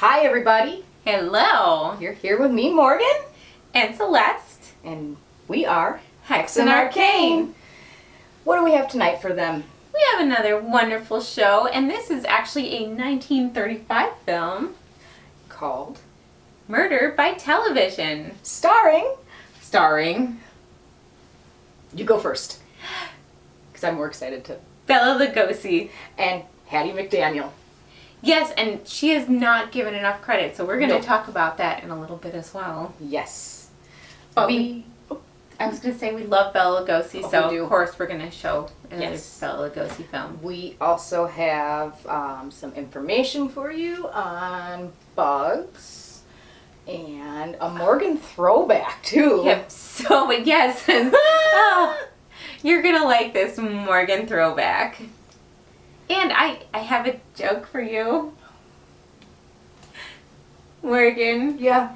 Hi everybody. Hello. You're here with me, Morgan. And Celeste. And we are Hexen Arcane. What do we have tonight for them? We have another wonderful show, and this is actually a 1935 film Called Murder by Television. Starring... You go first. Because I'm more excited to... Bela Lugosi. And Hattie McDaniel. Yes, and she has not given enough credit, so we're going to talk about that in a little bit as well. Yes. But I was going to say we love Bela Lugosi, so of course we're going to show another Bela Lugosi film. We also have some information for you on bugs and a Morgan throwback too. Yep, so yes, and you're going to like this Morgan throwback. And I have a joke for you, Morgan. Yeah.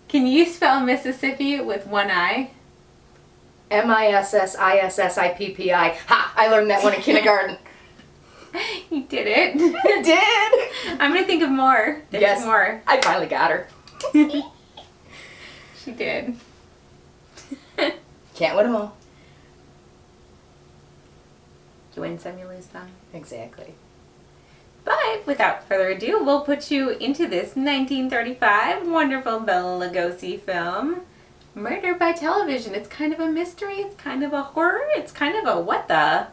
Can you spell Mississippi with one I? Mississippi. Ha! I learned that one in kindergarten. You did it. I did. I'm going to think of more. There's more. I finally got her. She did. Can't win them all. You win some, you lose some. Exactly. But without further ado, we'll put you into this 1935 wonderful Bela Lugosi film, Murder by Television. It's kind of a mystery, it's kind of a horror, it's kind of a what the?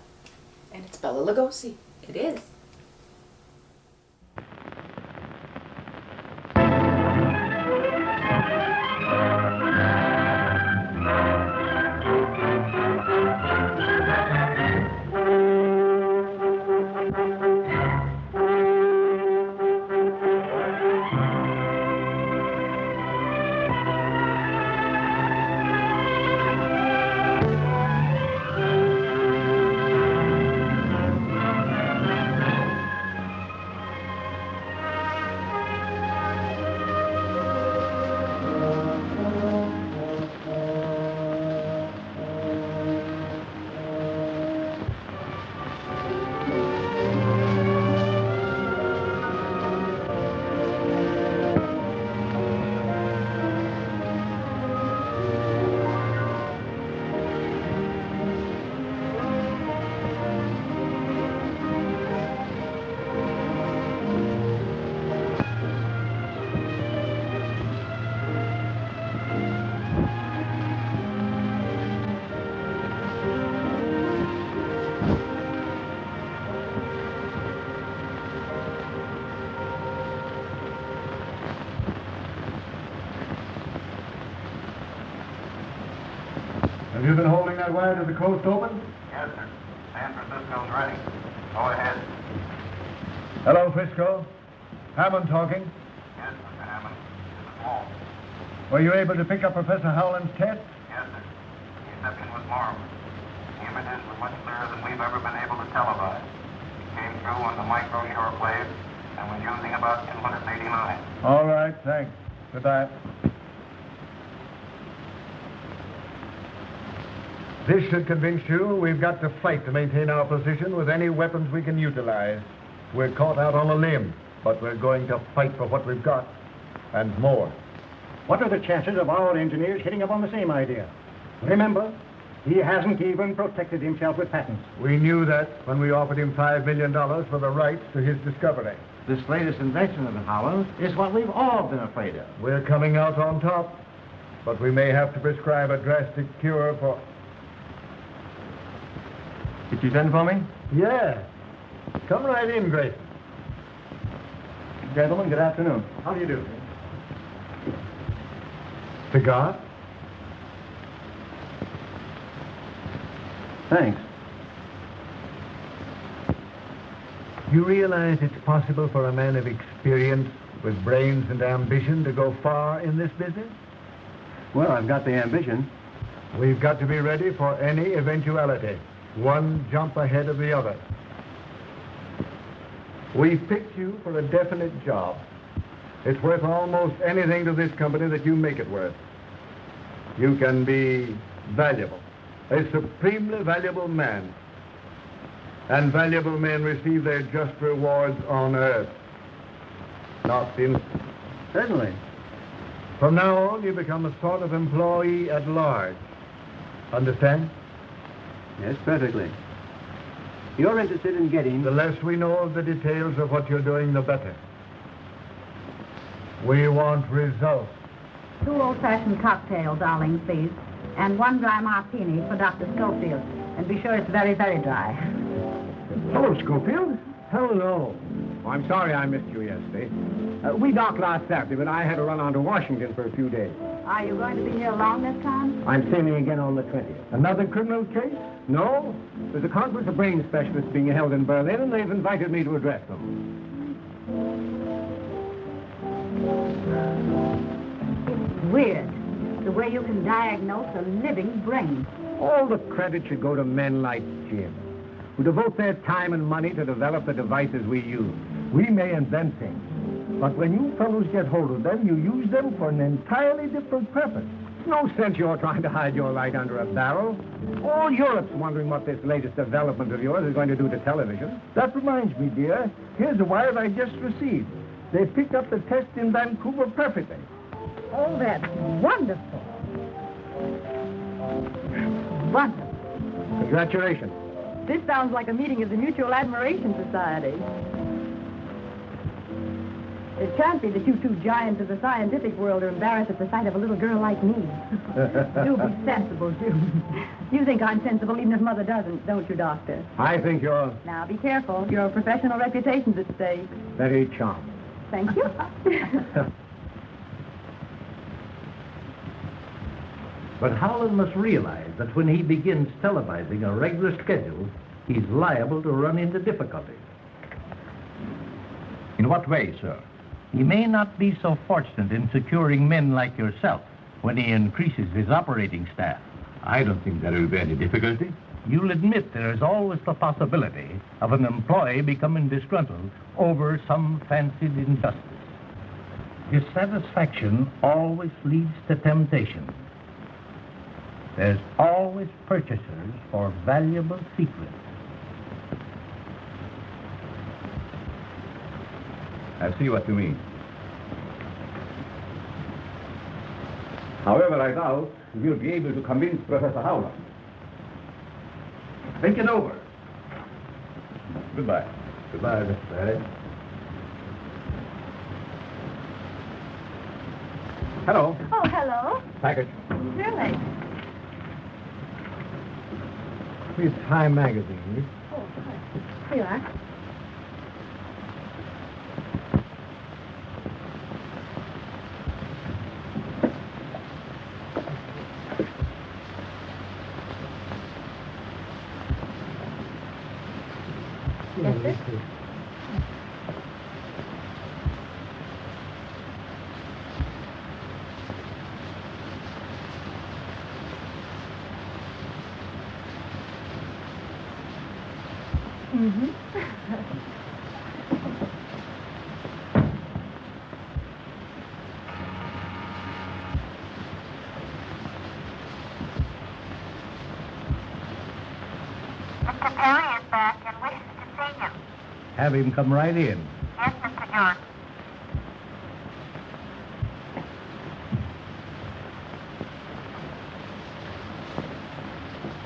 And it's Bela Lugosi. It is. Have you been holding that wire to the coast open? Yes, sir. San Francisco's ready. Go ahead. Hello, Frisco. Hammond talking. Yes, Mr. Hammond. This is Walt. Were you able to pick up Professor Howland's test? Yes, sir. The reception was marvelous. The images were much clearer than we've ever been able to televise. It came through on the micro Euroclave and was using about 289. All right, thanks. Goodbye. This should convince you we've got to fight to maintain our position with any weapons we can utilize. We're caught out on a limb, but we're going to fight for what we've got, and more. What are the chances of our engineers hitting upon the same idea? Remember, he hasn't even protected himself with patents. We knew that when we offered him $5 million for the rights to his discovery. This latest invention of Howland's is what we've all been afraid of. We're coming out on top, but we may have to prescribe a drastic cure for... Did you send for me? Yeah. Come right in, Grayson. Gentlemen, good afternoon. How do you do? Cigar? Thanks. You realize it's possible for a man of experience with brains and ambition to go far in this business? Well, I've got the ambition. We've got to be ready for any eventuality. One jump ahead of the other. We've picked you for a definite job. It's worth almost anything to this company that you make it worth. You can be valuable, a supremely valuable man. And valuable men receive their just rewards on earth. Not in... Certainly. From now on, you become a sort of employee at large. Understand? Yes, perfectly. You're interested in getting... The less we know of the details of what you're doing, the better. We want results. 2 old-fashioned cocktails, darling, please. And 1 dry martini for Dr. Schofield. And be sure it's very, very dry. Hello, Schofield. Hello. Oh, I'm sorry I missed you yesterday. We docked last Saturday, but I had to run on to Washington for a few days. Are you going to be here long this time? I'm sailing again on the 20th. Another criminal case? No. There's a conference of brain specialists being held in Berlin, and they've invited me to address them. It's weird, the way you can diagnose a living brain. All the credit should go to men like Jim, who devote their time and money to develop the devices we use. We may invent things, but when you fellows get hold of them, you use them for an entirely different purpose. No sense you're trying to hide your light under a barrel. All Europe's wondering what this latest development of yours is going to do to television. That reminds me, dear, here's a wire I just received. They picked up the test in Vancouver perfectly. Oh, that's wonderful. Wonderful. Congratulations. This sounds like a meeting of the Mutual Admiration Society. It can't be that you 2 giants of the scientific world are embarrassed at the sight of a little girl like me. Do be sensible, Jim. You think I'm sensible even if Mother doesn't, don't you, Doctor? I think you're Now, be careful. Your professional reputation's at stake. very charming. Thank you. But Howland must realize that when he begins televising a regular schedule, he's liable to run into difficulties. In what way, sir? He may not be so fortunate in securing men like yourself when he increases his operating staff. I don't think there will be any difficulty. You'll admit there is always the possibility of an employee becoming disgruntled over some fancied injustice. Dissatisfaction always leads to temptation. There's always purchasers for valuable secrets. I see what you mean. However, I doubt you'll be able to convince Professor Howland. Think it over. Goodbye. Goodbye, Mr. Barrett. Hello. Oh, hello. Package. Really? It's Time Magazine. Oh, good. Here you are. Yes, sir. Mm-hmm. Mr. Perry is back and wishes to see you. Have him come right in. Yes, Mr.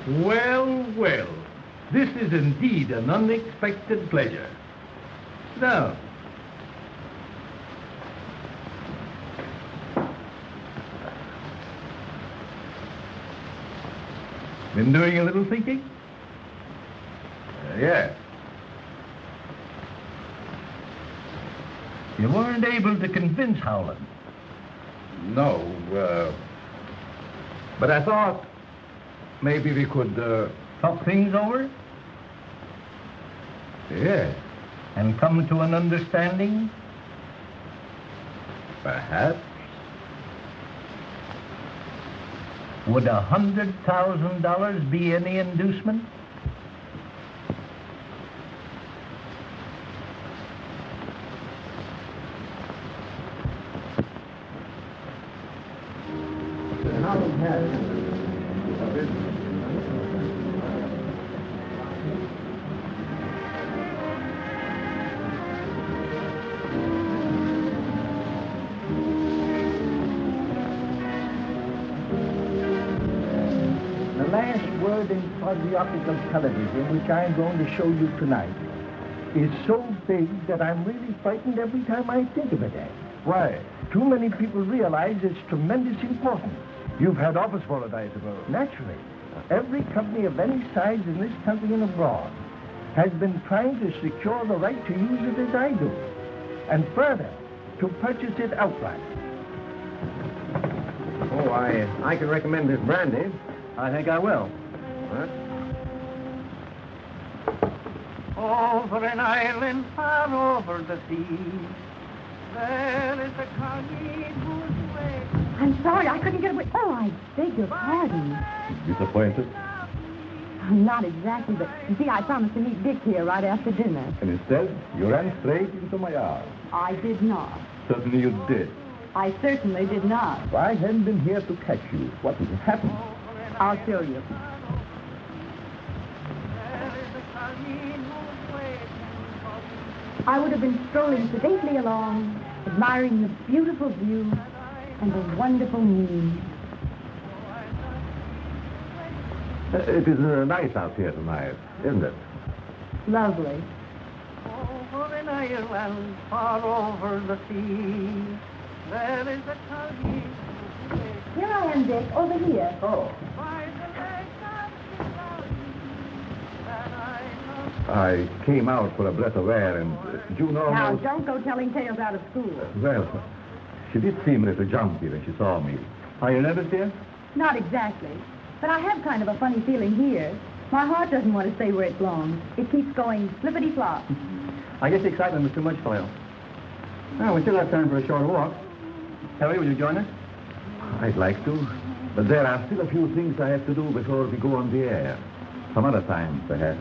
George. Well, well. This is indeed an unexpected pleasure. Now, been doing a little thinking? Yes. You weren't able to convince Howland. No, but I thought maybe we could, Talk things over yes, and come to an understanding. perhaps. Would $100,000 be any inducement? Howland has. last word in physioptical television, which I'm going to show you tonight, is so big that I'm really frightened every time I think of it, Ed. Why? Too many people realize its tremendous importance. You've had office for it, I suppose. Naturally, every company of any size in this country and abroad has been trying to secure the right to use it as I do, and further, to purchase it outright. Oh, I can recommend this brandy. I think I will. What? Over an island far over the sea, there is a colleague whose way... I'm sorry, I couldn't get away. Oh, I beg your pardon. Disappointed? Not exactly, but you see, I promised to meet Dick here right after dinner. And instead, you ran straight into my arms. I did not. Certainly you did. I certainly did not. If I hadn't been here to catch you, what would have happened? I'll show you. I would have been strolling sedately along, admiring the beautiful view and the wonderful moon. It is nice out here tonight, isn't it? Lovely. Over an island far over the sea, there is a colleague whose way... Here I am, Dick, over here. Oh. by the legs of the valley that I love. I came out for a breath of air, and June Now, almost... don't go telling tales out of school. Well, she did seem a little jumpy when she saw me. Are you nervous, dear? Not exactly. But I have kind of a funny feeling here. My heart doesn't want to stay where it belongs. It keeps going flippity-flop. I guess the excitement was too much for you. Well, we still have time for a short walk. Harry, will you join us? I'd like to, but there are still a few things I have to do before we go on the air. Some other time, perhaps.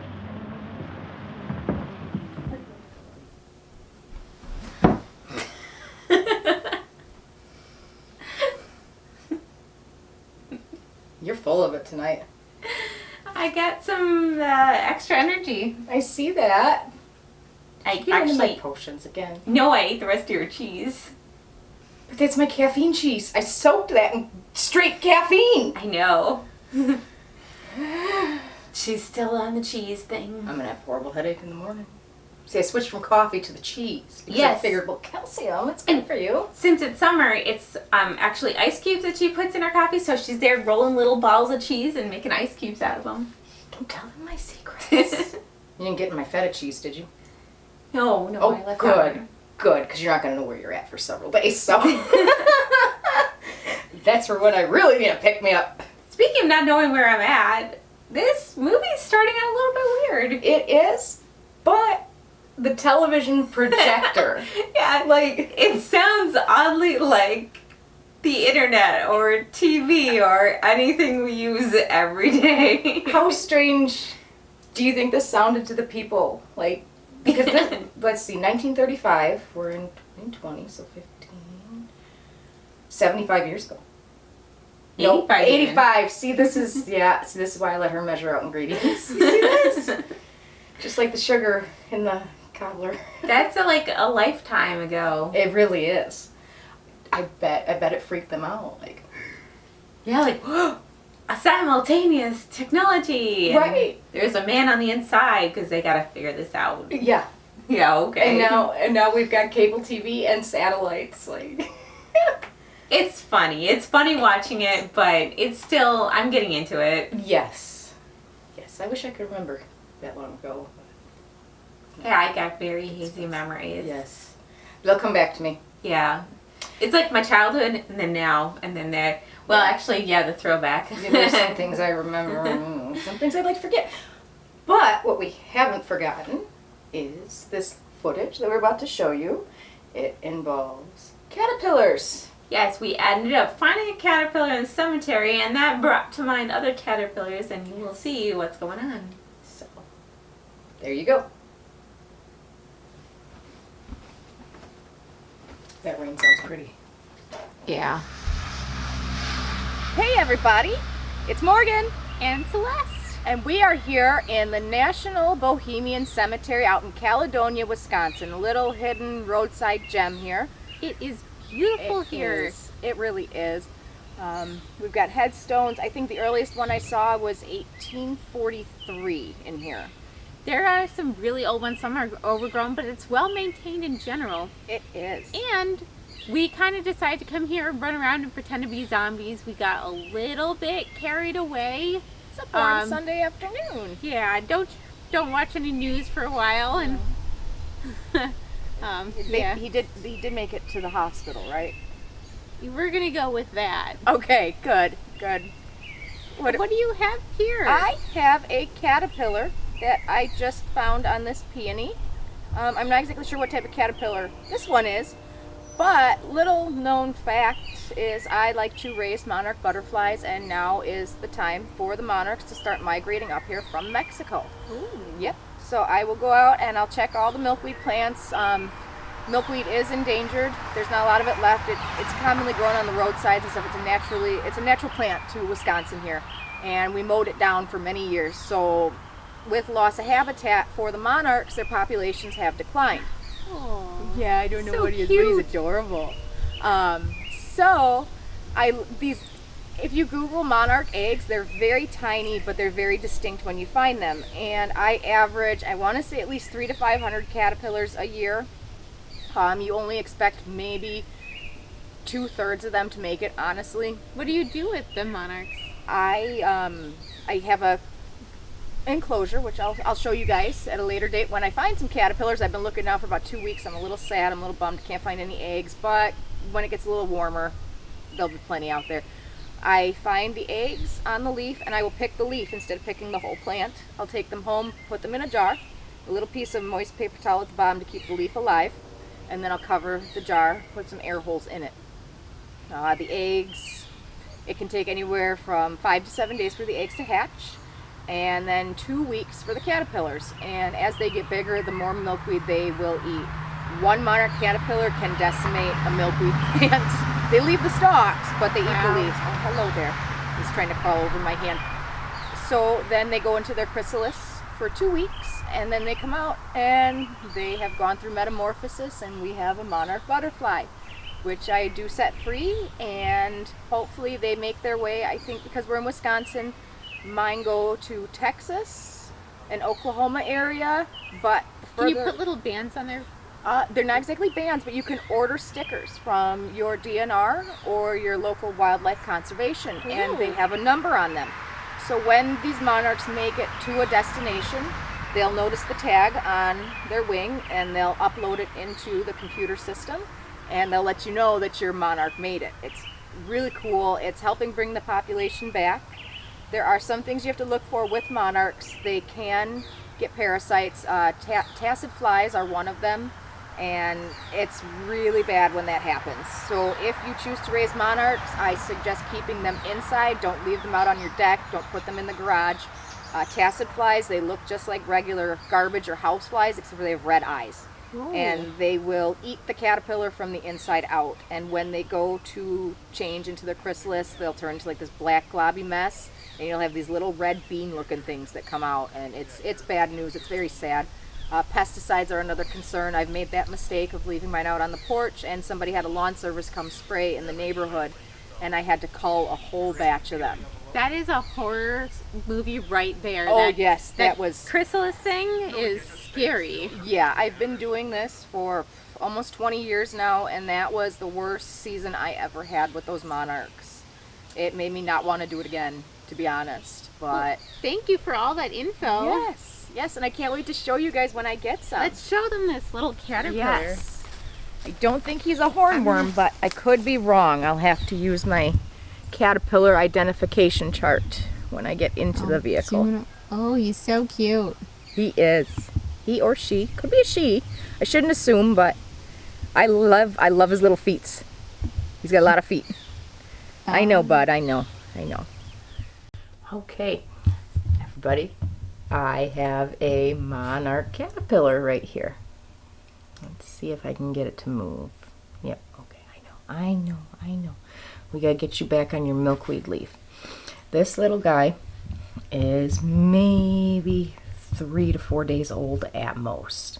You're full of it tonight. I got some extra energy. I see that. I You get into my actually... potions again. No, I ate the rest of your cheese. But that's my caffeine cheese. I soaked that in straight caffeine. I know. She's still on the cheese thing. I'm gonna have a horrible headache in the morning. See, I switched from coffee to the cheese because I Yes. figured, well, calcium, it's good for you. Since it's summer, it's actually ice cubes that she puts in her coffee, so she's there rolling little balls of cheese and making ice cubes out of them. Don't tell them my secrets. You didn't get my feta cheese, did you? No, I left that good. one. Good, because you're not going to know where you're at for several days, so. That's for when I really need to pick me up. Speaking of not knowing where I'm at, this movie's starting out a little bit weird. It is, but the television projector. Yeah, like, it sounds oddly like the internet or TV or anything we use every day. How strange do you think this sounded to the people? Like, because this, let's see, 1935, we're in 2020, so 75 years ago. 85 even. 85. See, this is, yeah, see, this is why I let her measure out ingredients. You see this? Just like the sugar in the cobbler. That's like a lifetime ago. It really is. I bet it freaked them out. Like, Yeah, like, a simultaneous technology. And right. there's a man on the inside because they got to figure this out. Yeah. Yeah, okay. And now we've got cable TV and satellites. Like, It's funny. It's funny watching it, but it's still, I'm getting into it. yes. Yes, I wish I could remember that long ago. Yeah, I got very hazy memories. Yes. They'll come back to me. Yeah. It's like my childhood and then now and then there. Well, actually, yeah, the throwback. There's some things I remember, some things I'd like to forget. But what we haven't forgotten is this footage that we're about to show you. It involves caterpillars. Yes, we ended up finding a caterpillar in the cemetery, and that brought to mind other caterpillars, and you will see what's going on. So, there you go. That rain sounds pretty. Yeah. Hey everybody, it's Morgan, And Celeste. and we are here in the National Bohemian Cemetery out in Caledonia, Wisconsin. A little hidden roadside gem here. It is beautiful It here. is. It really is. We've got headstones. I think the earliest one I saw was 1843 in here. There are some really old ones. Some are overgrown, but it's well maintained in general. It is. And we kind of decided to come here and run around and pretend to be zombies. We got a little bit carried away. It's a warm Sunday afternoon. Yeah, don't watch any news for a while, and He did make it to the hospital, right? we're gonna go with that. Okay, good. What do you have here? I have a caterpillar that I just found on this peony. I'm not exactly sure what type of caterpillar this one is, but little known fact is I like to raise monarch butterflies, and now is the time for the monarchs to start migrating up here from Mexico. Ooh. Yep. So I will go out and I'll check all the milkweed plants. Milkweed is endangered. There's not a lot of it left. It's commonly grown on the roadsides and stuff. It's a natural plant to Wisconsin here, and we mowed it down for many years. So with loss of habitat for the monarchs, their populations have declined. Aww. Yeah, I don't know So what he is, but cute. he's adorable. If you Google monarch eggs, they're very tiny, but they're very distinct when you find them. And I average, I want to say at least 300 to 500 caterpillars a year. You only expect maybe 2/3 of them to make it, honestly. What do you do with the monarchs? I have a enclosure, which I'll show you guys at a later date when I find some caterpillars. I've been looking now for about 2 weeks. I'm a little sad, I'm a little bummed, can't find any eggs, but when it gets a little warmer, there'll be plenty out there. I find the eggs on the leaf, and I will pick the leaf instead of picking the whole plant. I'll take them home, put them in a jar, a little piece of moist paper towel at the bottom to keep the leaf alive, and then I'll cover the jar, put some air holes in it. The eggs, it can take anywhere from 5 to 7 days for the eggs to hatch, and then 2 weeks for the caterpillars. And as they get bigger, the more milkweed they will eat. One monarch caterpillar can decimate a milkweed plant. They leave the stalks, but they eat the leaves. Oh, hello there. He's trying to crawl over my hand. So then they go into their chrysalis for 2 weeks, and then they come out and they have gone through metamorphosis, and we have a monarch butterfly, which I do set free, and hopefully they make their way. I think because we're in Wisconsin, mine go to Texas and Oklahoma area, but Can you further, put little bands on there? they're not exactly bands, but you can order stickers from your DNR or your local wildlife conservation, and they have a number on them. So when these monarchs make it to a destination, they'll notice the tag on their wing, and they'll upload it into the computer system, and they'll let you know that your monarch made it. It's really cool. It's helping bring the population back. There are some things you have to look for with monarchs. They can get parasites. Tacid flies are one of them, and it's really bad when that happens. So if you choose to raise monarchs, I suggest keeping them inside. Don't leave them out on your deck. Don't put them in the garage. Tacid flies, they look just like regular garbage or house flies, except for they have red eyes. Ooh. And they will eat the caterpillar from the inside out. And when they go to change into their chrysalis, they'll turn into like this black globby mess, and you'll have these little red bean looking things that come out, and it's bad news. It's very sad. Pesticides are another concern. I've made that mistake of leaving mine out on the porch, and somebody had a lawn service come spray in the neighborhood, and I had to cull a whole batch of them. That is a horror movie right there. Oh, yes, that was... chrysalis thing is scary. Yeah, I've been doing this for almost 20 years now, and that was the worst season I ever had with those monarchs. It made me not want to do it again, to be honest, but... Thank you for all that info. Yes, and I can't wait to show you guys when I get some. Let's show them this little caterpillar. Yes. I don't think he's a hornworm, but I could be wrong. I'll have to use my caterpillar identification chart when I get into the vehicle. Oh, he's so cute. He is. He or she. Could be a she. I shouldn't assume, but I love his little feet. He's got a lot of feet. I know, bud. I know. Okay, everybody. I have a monarch caterpillar right here. Let's see if I can get it to move. Yep, okay, I know. We gotta get you back on your milkweed leaf. This little guy is maybe 3 to 4 days old at most.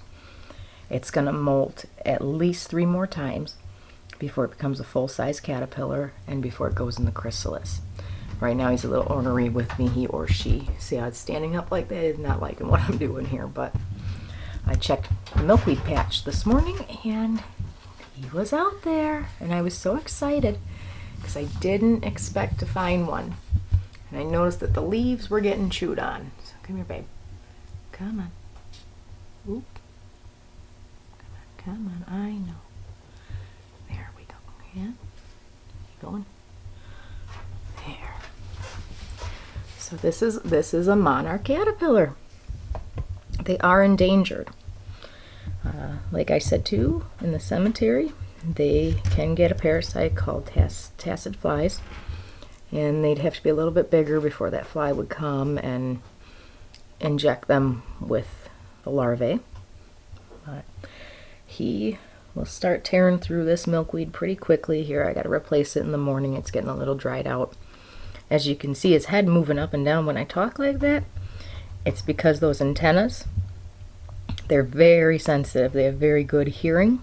It's gonna molt at least 3 more times before it becomes a full-size caterpillar and before it goes in the chrysalis. Right now he's a little ornery with me, he or she. See how it's standing up like that? He's not liking what I'm doing here, but I checked the milkweed patch this morning and he was out there, and I was so excited because I didn't expect to find one. And I noticed that the leaves were getting chewed on. So come here, babe. Come on. Oop. Come on, I know. There we go. Yeah. Keep going. There. So this is a monarch caterpillar. They are endangered. Like I said too, in the cemetery, they can get a parasite called tacid flies, and they'd have to be a little bit bigger before that fly would come and inject them with the larvae. But he will start tearing through this milkweed pretty quickly. Here, I got to replace it in the morning. It's getting a little dried out. As you can see, his head moving up and down when I talk like that. It's because those antennas, they're very sensitive. They have very good hearing.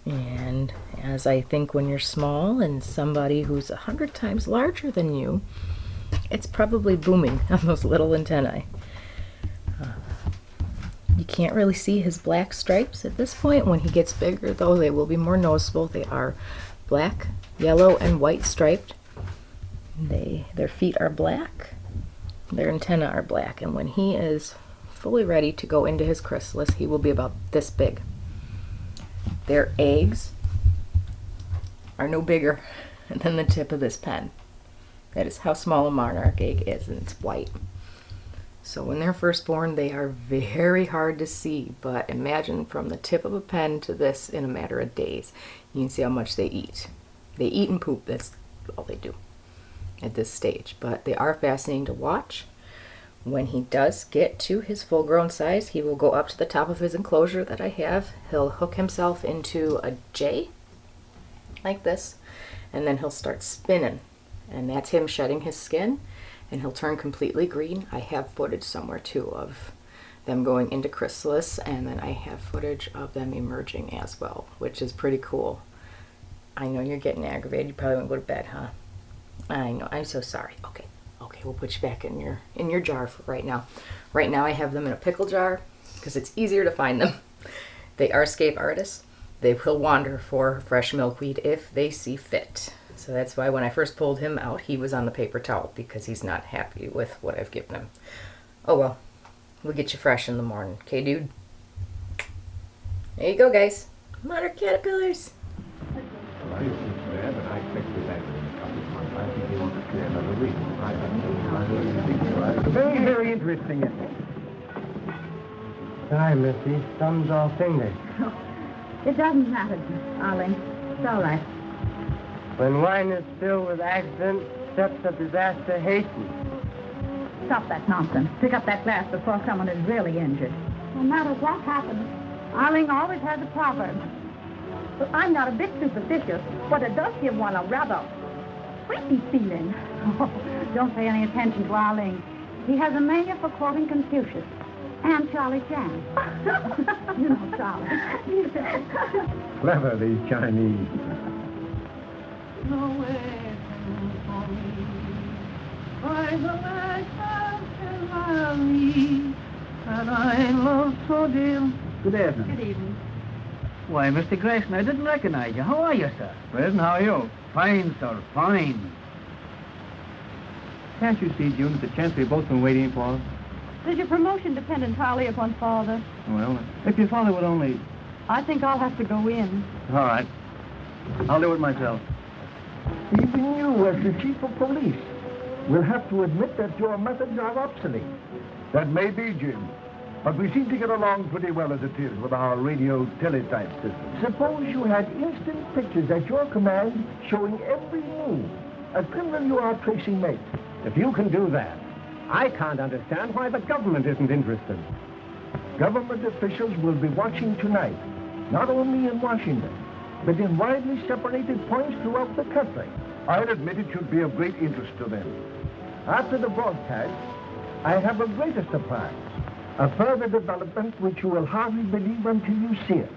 And as I think when you're small and somebody who's 100 times larger than you, it's probably booming on those little antennae. You can't really see his black stripes at this point. When he gets bigger, though, they will be more noticeable. They are black, yellow, and white striped. Their feet are black. Their antennae are black. And when he is fully ready to go into his chrysalis, he will be about this big. Their eggs are no bigger than the tip of this pen. That is how small a monarch egg is, and it's white. So when they're first born, they are very hard to see, but imagine from the tip of a pen to this in a matter of days. You can see how much they eat. They eat and poop, that's all they do at this stage, but they are fascinating to watch. When he does get to his full-grown size, he will go up to the top of his enclosure that I have. He'll hook himself into a J, like this, and then he'll start spinning, and that's him shedding his skin, and he'll turn completely green. I have footage somewhere too of them going into chrysalis, and then I have footage of them emerging as well, which is pretty cool. I know you're getting aggravated. You probably won't go to bed, huh? I know. I'm so sorry. Okay, we'll put you back in your jar for right now. Right now I have them in a pickle jar because it's easier to find them. They are escape artists. They will wander for fresh milkweed if they see fit. So that's why when I first pulled him out, he was on the paper towel because he's not happy with what I've given him. Oh well, we'll get you fresh in the morning. Okay, dude? There you go, guys. Monarch caterpillars. Very, very interesting, isn't it? Sorry, Missy. Thumbs all fingers. It doesn't matter, Arling. It's all right. When wine is filled with accident, steps of disaster hasten. Stop that nonsense. Pick up that glass before someone is really injured. No matter what happens, Arling always has a proverb. Well, I'm not a bit superstitious, but it does give one a rather creepy feeling. Don't pay any attention to Arling. He has a mania for quoting Confucius and Charlie Chan. You know Charlie. Clever, these Chinese. Nowhere for me, by the light of Calvary, and I love so dear. Good evening. Good evening. Why, Mr. Grayson, I didn't recognize you. How are you, sir? Grayson, how are you? Fine, sir, fine. Can't you see, June, that the chance we've both been waiting for? Does your promotion depend entirely upon Father? Well, if your father would only... I think I'll have to go in. All right. I'll do it myself. Even you, as the chief of police, will have to admit that your methods are obsolete. That may be, Jim. But we seem to get along pretty well as it is with our radio teletype system. Suppose you had instant pictures at your command showing every move a criminal you are tracing makes. If you can do that, I can't understand why the government isn't interested. Government officials will be watching tonight, not only in Washington, but in widely separated points throughout the country. I'll admit it should be of great interest to them. After the broadcast, I have a greater surprise. A further development which you will hardly believe until you see it.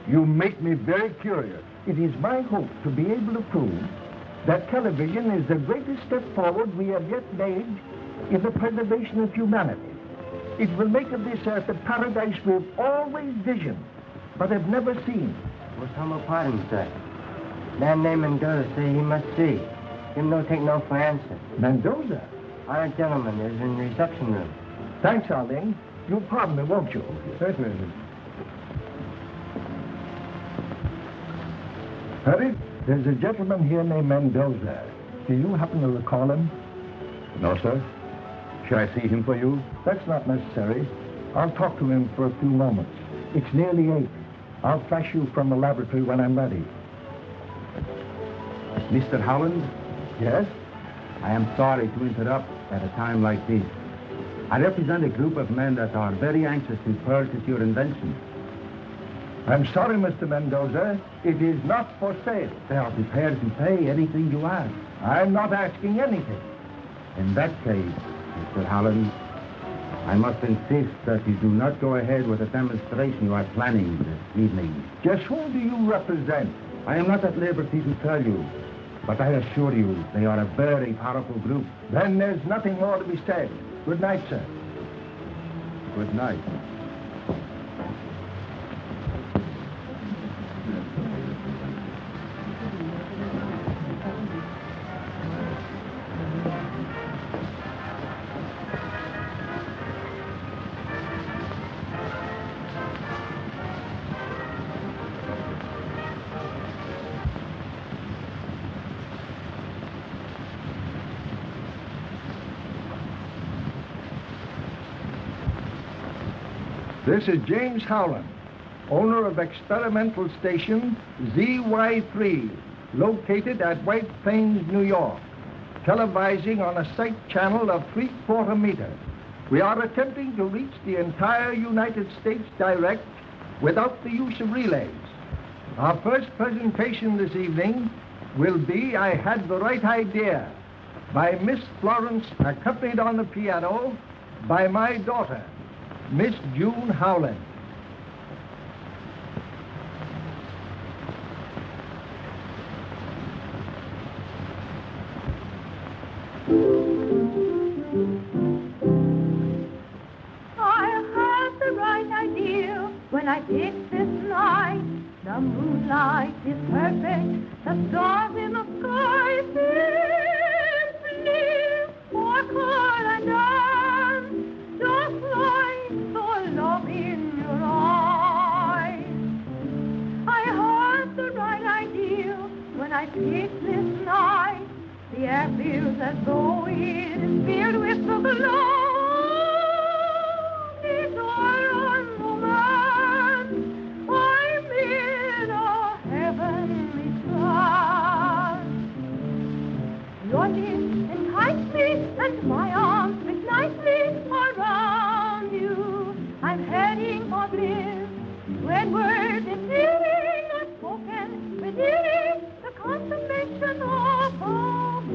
You make me very curious. It is my hope to be able to prove that television is the greatest step forward we have yet made in the preservation of humanity. It will make of this earth a paradise we've always visioned, but have never seen. What's humble pardon, sir? Man named Mendoza say he must see. Him no take no for answer. Mendoza? Our gentleman is in reception room. Thanks, Arlene. You'll pardon me, won't you? Certainly. Harry, there's a gentleman here named Mendoza. Do you happen to recall him? No, sir. Shall I see him for you? That's not necessary. I'll talk to him for a few moments. It's nearly 8. I'll flash you from the laboratory when I'm ready. Mr. Howland, Yes? I am sorry to interrupt at a time like this. I represent a group of men that are very anxious to purchase your invention. I'm sorry, Mr. Mendoza. It is not for sale. They are prepared to pay anything you ask. I'm not asking anything. In that case, Mr. Howland, I must insist that you do not go ahead with the demonstration you are planning this evening. Just whom do you represent? I am not at liberty to tell you, but I assure you they are a very powerful group. Then there's nothing more to be said. Good night, sir. Good night. This is James Howland, owner of experimental station ZY3, located at White Plains, New York, televising on a sight channel of 3/4 meter. We are attempting to reach the entire United States direct without the use of relays. Our first presentation this evening will be I Had the Right Idea by Miss Florence, accompanied on the piano by my daughter, Miss June Howland. I had the right idea when I picked this night. The moonlight is perfect, the stars in the sky simply sparkle and dance, just like the love in your eyes. I had the right idea when I picked this night. The air feels as though it is filled with the glow. These are romance. I'm in a heavenly trance. Your lips entice me, and my arms fit nicely around you. I'm heading for bliss when words in feeling are spoken within the consummation of a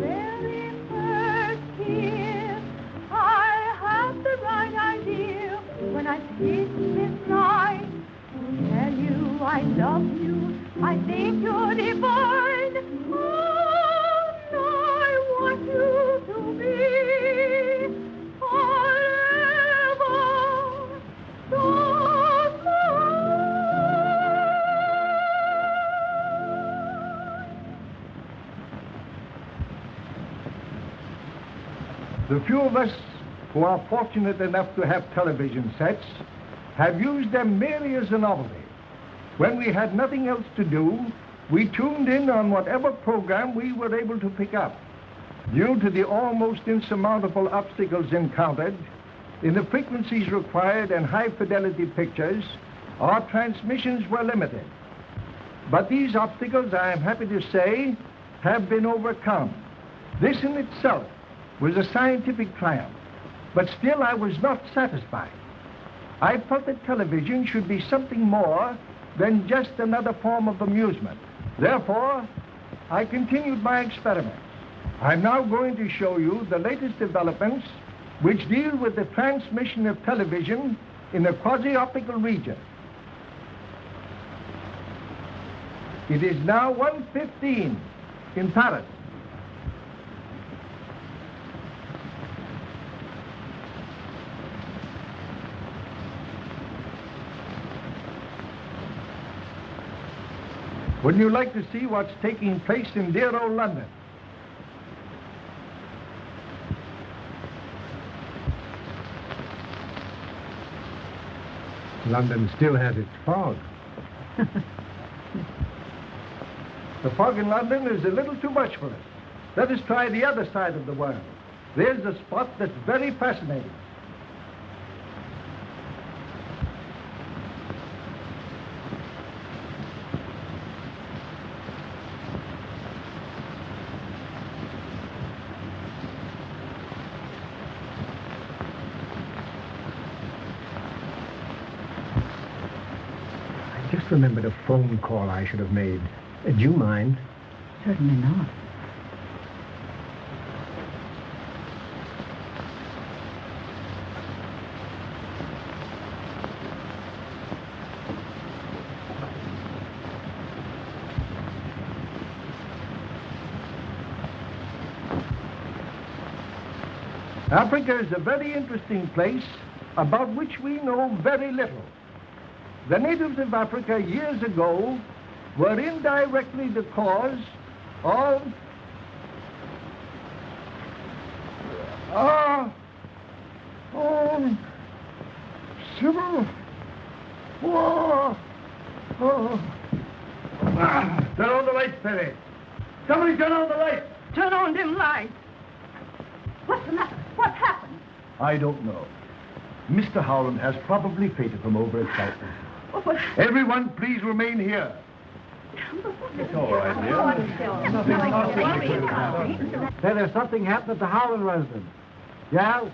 very first kiss. I had the right idea when I picked this night to tell you I love you. I think you're divine, and I want you to be forever so mine. The few of us who are fortunate enough to have television sets have used them merely as a novelty. When we had nothing else to do, we tuned in on whatever program we were able to pick up. Due to the almost insurmountable obstacles encountered in the frequencies required and high-fidelity pictures, our transmissions were limited. But these obstacles, I am happy to say, have been overcome. This in itself was a scientific triumph, but still I was not satisfied. I felt that television should be something more than just another form of amusement. Therefore, I continued my experiments. I'm now going to show you the latest developments which deal with the transmission of television in the quasi-optical region. It is now 1:15 in Paris. Wouldn't you like to see what's taking place in dear old London? London still has its fog. The fog in London is a little too much for us. Let us try the other side of the world. There's a spot that's very fascinating. I just remembered a phone call I should have made. Do you mind? Certainly not. Africa is a very interesting place about which we know very little. The natives of Africa years ago were indirectly the cause of civil war. Turn on the lights, Perry. Somebody turn on the lights. Turn on them lights. What's the matter? What happened? I don't know. Mr. Howland has probably fainted from overexcitement. Oh, but... Everyone, please remain here. It's all right, dear. Say, there's something happened at the Howland residence. Yeah,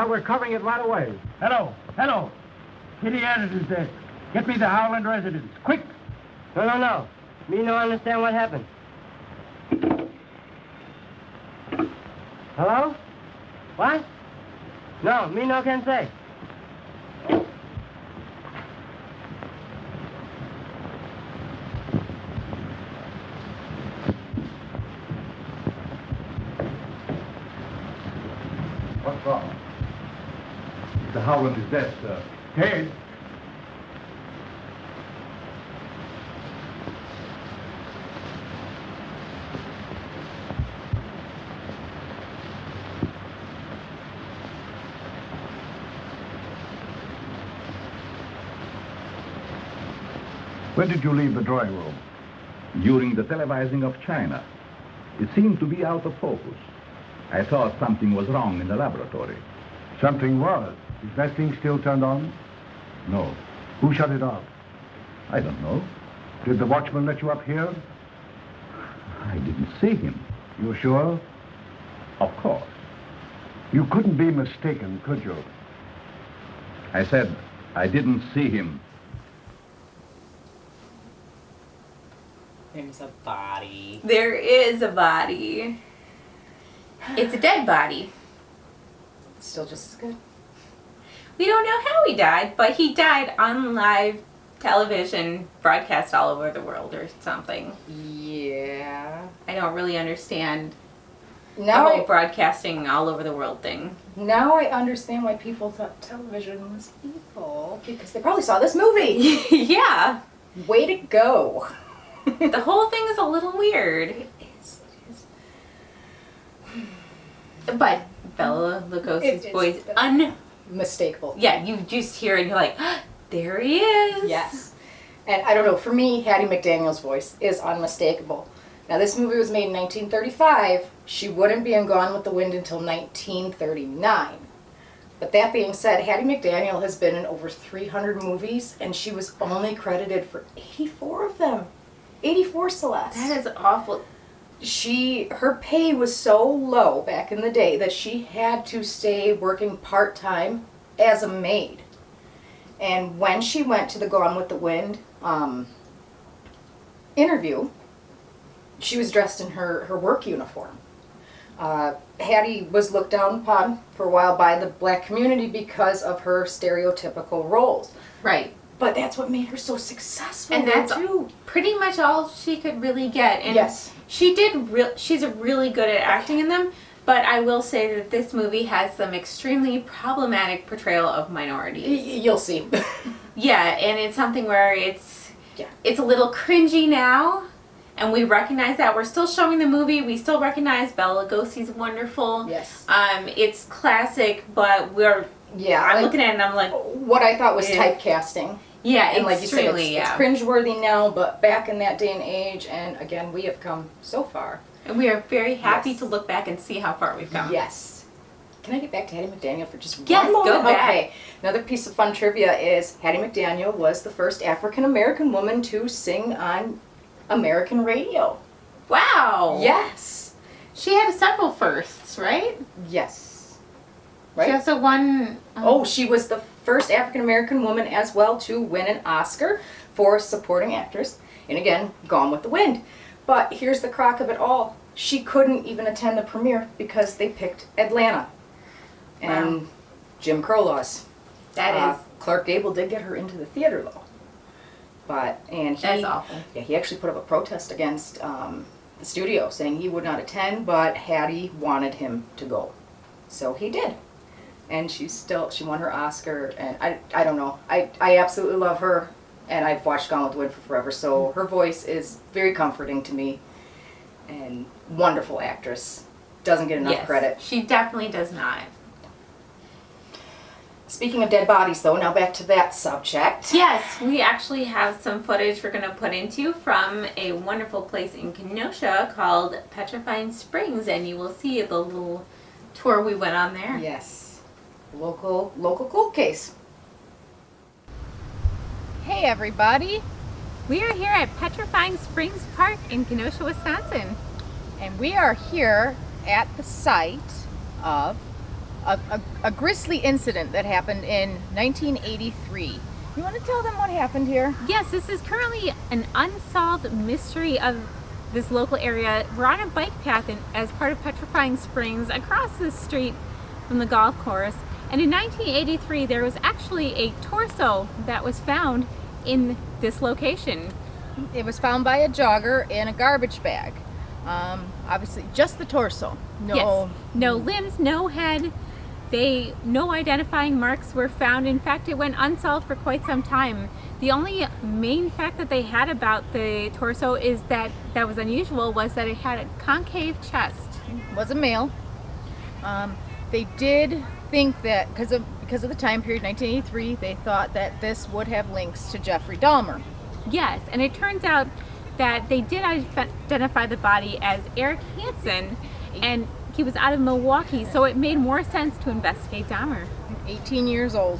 we're covering it right away. Hello. Kitty Anderson's desk. Get me the Howland residence, quick. No. Me no understand what happened. Hello? What? No, me no can say. What's wrong? Mr. Howland is dead, sir. Dead? When did you leave the drawing room? During the televising of China. It seemed to be out of focus. I thought something was wrong in the laboratory. Something was. Is that thing still turned on? No, Who shut it off? I don't know. Did the watchman let you up here? I didn't see him. You sure? Of course. You couldn't be mistaken, could you? I said I didn't see him. There's a body. There is a body. It's a dead body. Still just as good. We don't know how he died, but he died on live television broadcast all over the world or something. Yeah. I don't really understand the Now whole broadcasting all over the world thing. Now I understand why people thought television was evil, because they probably saw this movie. Yeah. Way to go. The whole thing is a little weird. It is. But Bela Lugosi's It's voice, unmistakable. yeah, you just hear it and you're like, there he is. Yes. And I don't know, for me, Hattie McDaniel's voice is unmistakable. Now, this movie was made in 1935. She wouldn't be in Gone with the Wind until 1939. But that being said, Hattie McDaniel has been in over 300 movies, and she was only credited for 84 of them. 84, Celeste. That is awful. Her pay was so low back in the day that she had to stay working part-time as a maid. And when she went to the Gone with the Wind interview, she was dressed in her work uniform. Hattie was looked down upon for a while by the black community because of her stereotypical roles. Right. But that's what made her so successful. And that's too. pretty much all she could really get. And yes. She's really good at acting in them. But I will say that this movie has some extremely problematic portrayal of minorities. You'll see. Yeah, and it's something where it's a little cringy now, and we recognize that. We're still showing the movie. We still recognize Bela Lugosi's wonderful. Yes. It's classic, but I'm looking at it and I'm like, what I thought was typecasting. Yeah, and like you said, it's cringeworthy now, but back in that day and age, and again, we have come so far. And we are very happy to look back and see how far we've come. Yes. Can I get back to Hattie McDaniel for just yes, one moment? Go back. Okay. Another piece of fun trivia is Hattie McDaniel was the first African-American woman to sing on American radio. Wow. Yes. She had several firsts, right? Yes. Right? She also won... she was the first African-American woman as well to win an Oscar for supporting actress in, again, Gone with the Wind. But here's the crock of it all. She couldn't even attend the premiere because they picked Atlanta. And Jim Crow laws. That is... Clark Gable did get her into the theater, though. That's awful. Yeah, he actually put up a protest against the studio, saying he would not attend, but Hattie wanted him to go. So he did. And she won her Oscar, and I don't know. I absolutely love her. And I've watched Gone with the Wind for forever, so her voice is very comforting to me. And wonderful actress. Doesn't get enough credit. She definitely does not. Speaking of dead bodies, though, now back to that subject. Yes, we actually have some footage we're going to put into from a wonderful place in Kenosha called Petrifying Springs, and you will see the little tour we went on there. Yes. Local cold case. Hey everybody, we are here at Petrifying Springs Park in Kenosha, Wisconsin. And we are here at the site of a grisly incident that happened in 1983. You want to tell them what happened here? Yes, this is currently an unsolved mystery of this local area. We're on a bike path as part of Petrifying Springs across the street from the golf course. And in 1983, there was actually a torso that was found in this location. It was found by a jogger in a garbage bag. Obviously, just the torso. No limbs, no head. No identifying marks were found. In fact, it went unsolved for quite some time. The only main fact that they had about the torso is that was unusual was that it had a concave chest. It was a male. They did think that because of the time period, 1983, they thought that this would have links to Jeffrey Dahmer. Yes, and it turns out that they did identify the body as Eric Hansen, and he was out of Milwaukee, so it made more sense to investigate Dahmer. 18 years old.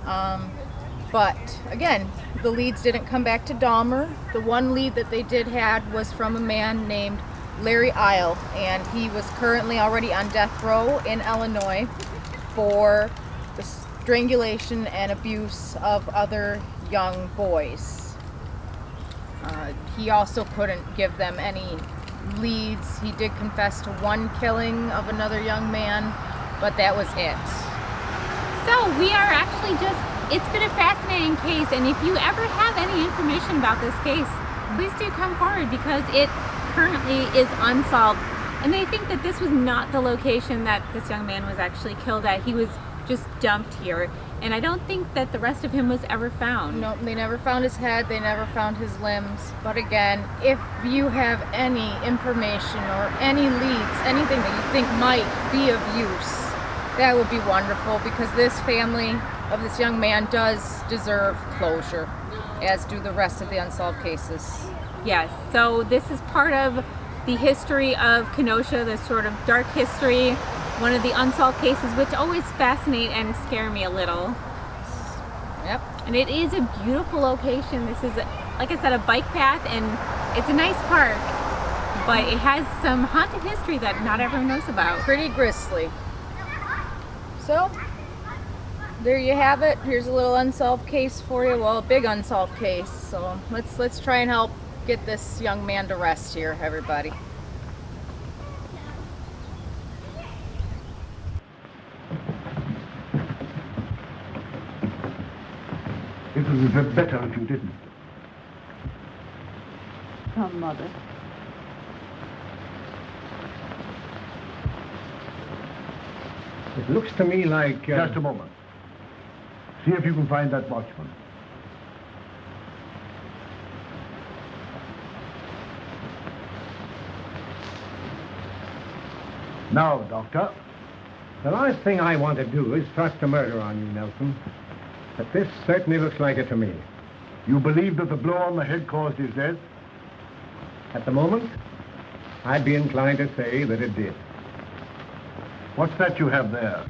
But again, the leads didn't come back to Dahmer. The one lead that they did had was from a man named Larry Isle, and he was currently already on death row in Illinois for the strangulation and abuse of other young boys. He also couldn't give them any leads. He did confess to one killing of another young man, but that was it. So we are actually it's been a fascinating case, and if you ever have any information about this case, please do come forward because it currently is unsolved. And they think that this was not the location that this young man was actually killed at. He was just dumped here. And I don't think that the rest of him was ever found. No, they never found his head, they never found his limbs. But again, if you have any information or any leads, anything that you think might be of use, that would be wonderful because this family of this young man does deserve closure, as do the rest of the unsolved cases. Yes, so this is part of the history of Kenosha, this sort of dark history. One of the unsolved cases which always fascinate and scare me a little. Yep. And it is a beautiful location. This is, like I said, a bike path, and it's a nice park, but it has some haunted history that not everyone knows about. Pretty grisly. So, there you have it. Here's a little unsolved case for you. Well, a big unsolved case. So let's try and help get this young man to rest here, everybody. It's It would be better if you didn't. Come, Mother. It looks to me like... Just a moment. See if you can find that watchman. Now, Doctor. The last thing I want to do is thrust a murder on you, Nelson. But this certainly looks like it to me. You believe that the blow on the head caused his death? At the moment, I'd be inclined to say that it did. What's that you have there?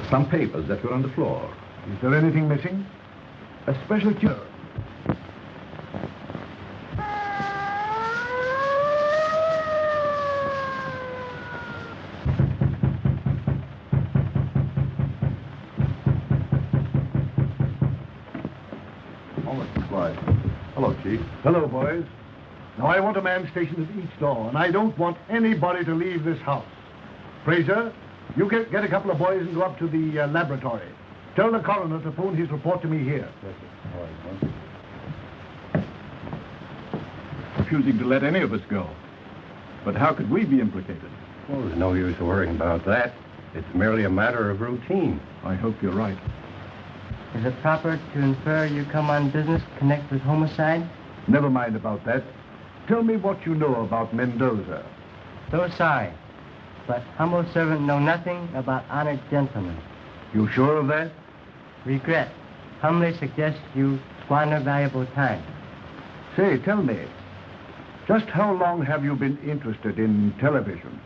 Some papers that were on the floor. Is there anything missing? A special cure. Hello, Chief. Hello, boys. Now, I want a man stationed at each door, and I don't want anybody to leave this house. Fraser, you get a couple of boys and go up to the laboratory. Tell the coroner to phone his report to me here. Yes, sir. All right, refusing to let any of us go. But how could we be implicated? Well, there's no use worrying about that. It's merely a matter of routine. I hope you're right. Is it proper to infer you come on business connected with homicide? Never mind about that. Tell me what you know about Mendoza. So sorry, but humble servant know nothing about honored gentlemen. You sure of that? Regret. Humbly suggest you squander valuable time. Say, tell me, just how long have you been interested in television?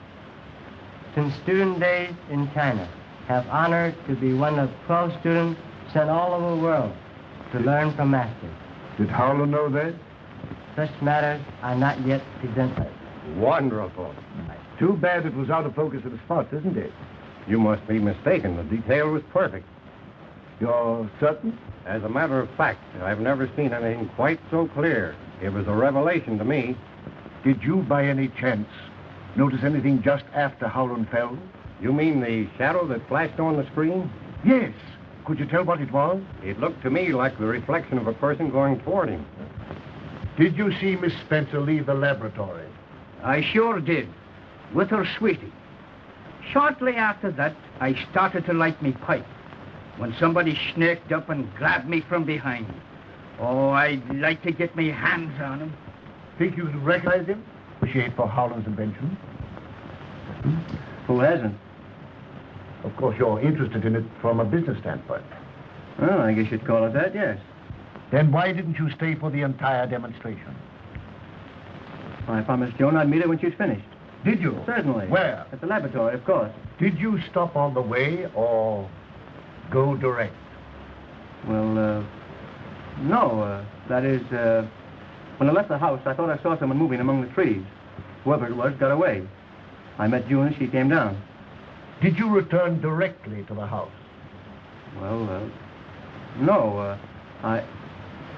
Since student days in China, have honored to be one of 12 students sent all over the world to learn from masters. Did Howland know that? Such matters are not yet presented. Wonderful. Too bad it was out of focus at the spots, isn't it? You must be mistaken. The detail was perfect. You're certain? As a matter of fact, I've never seen anything quite so clear. It was a revelation to me. Did you, by any chance, notice anything just after Howland fell? You mean the shadow that flashed on the screen? Yes. Could you tell what it was? It looked to me like the reflection of a person going toward him. Did you see Miss Spencer leave the laboratory? I sure did, with her sweetie. Shortly after that, I started to light me pipe, when somebody snaked up and grabbed me from behind. Oh, I'd like to get me hands on him. Think you could recognize him? Appreciate for Howland's invention. Who hasn't? Of course, you're interested in it from a business standpoint. Well, I guess you'd call it that, yes. Then why didn't you stay for the entire demonstration? I promised Joan I'd meet her when she's finished. Did you? Certainly. Where? At the laboratory, of course. Did you stop on the way or go direct? Well, no. That is, when I left the house, I thought I saw someone moving among the trees. Whoever it was got away. I met June and she came down. Did you return directly to the house? Well, no.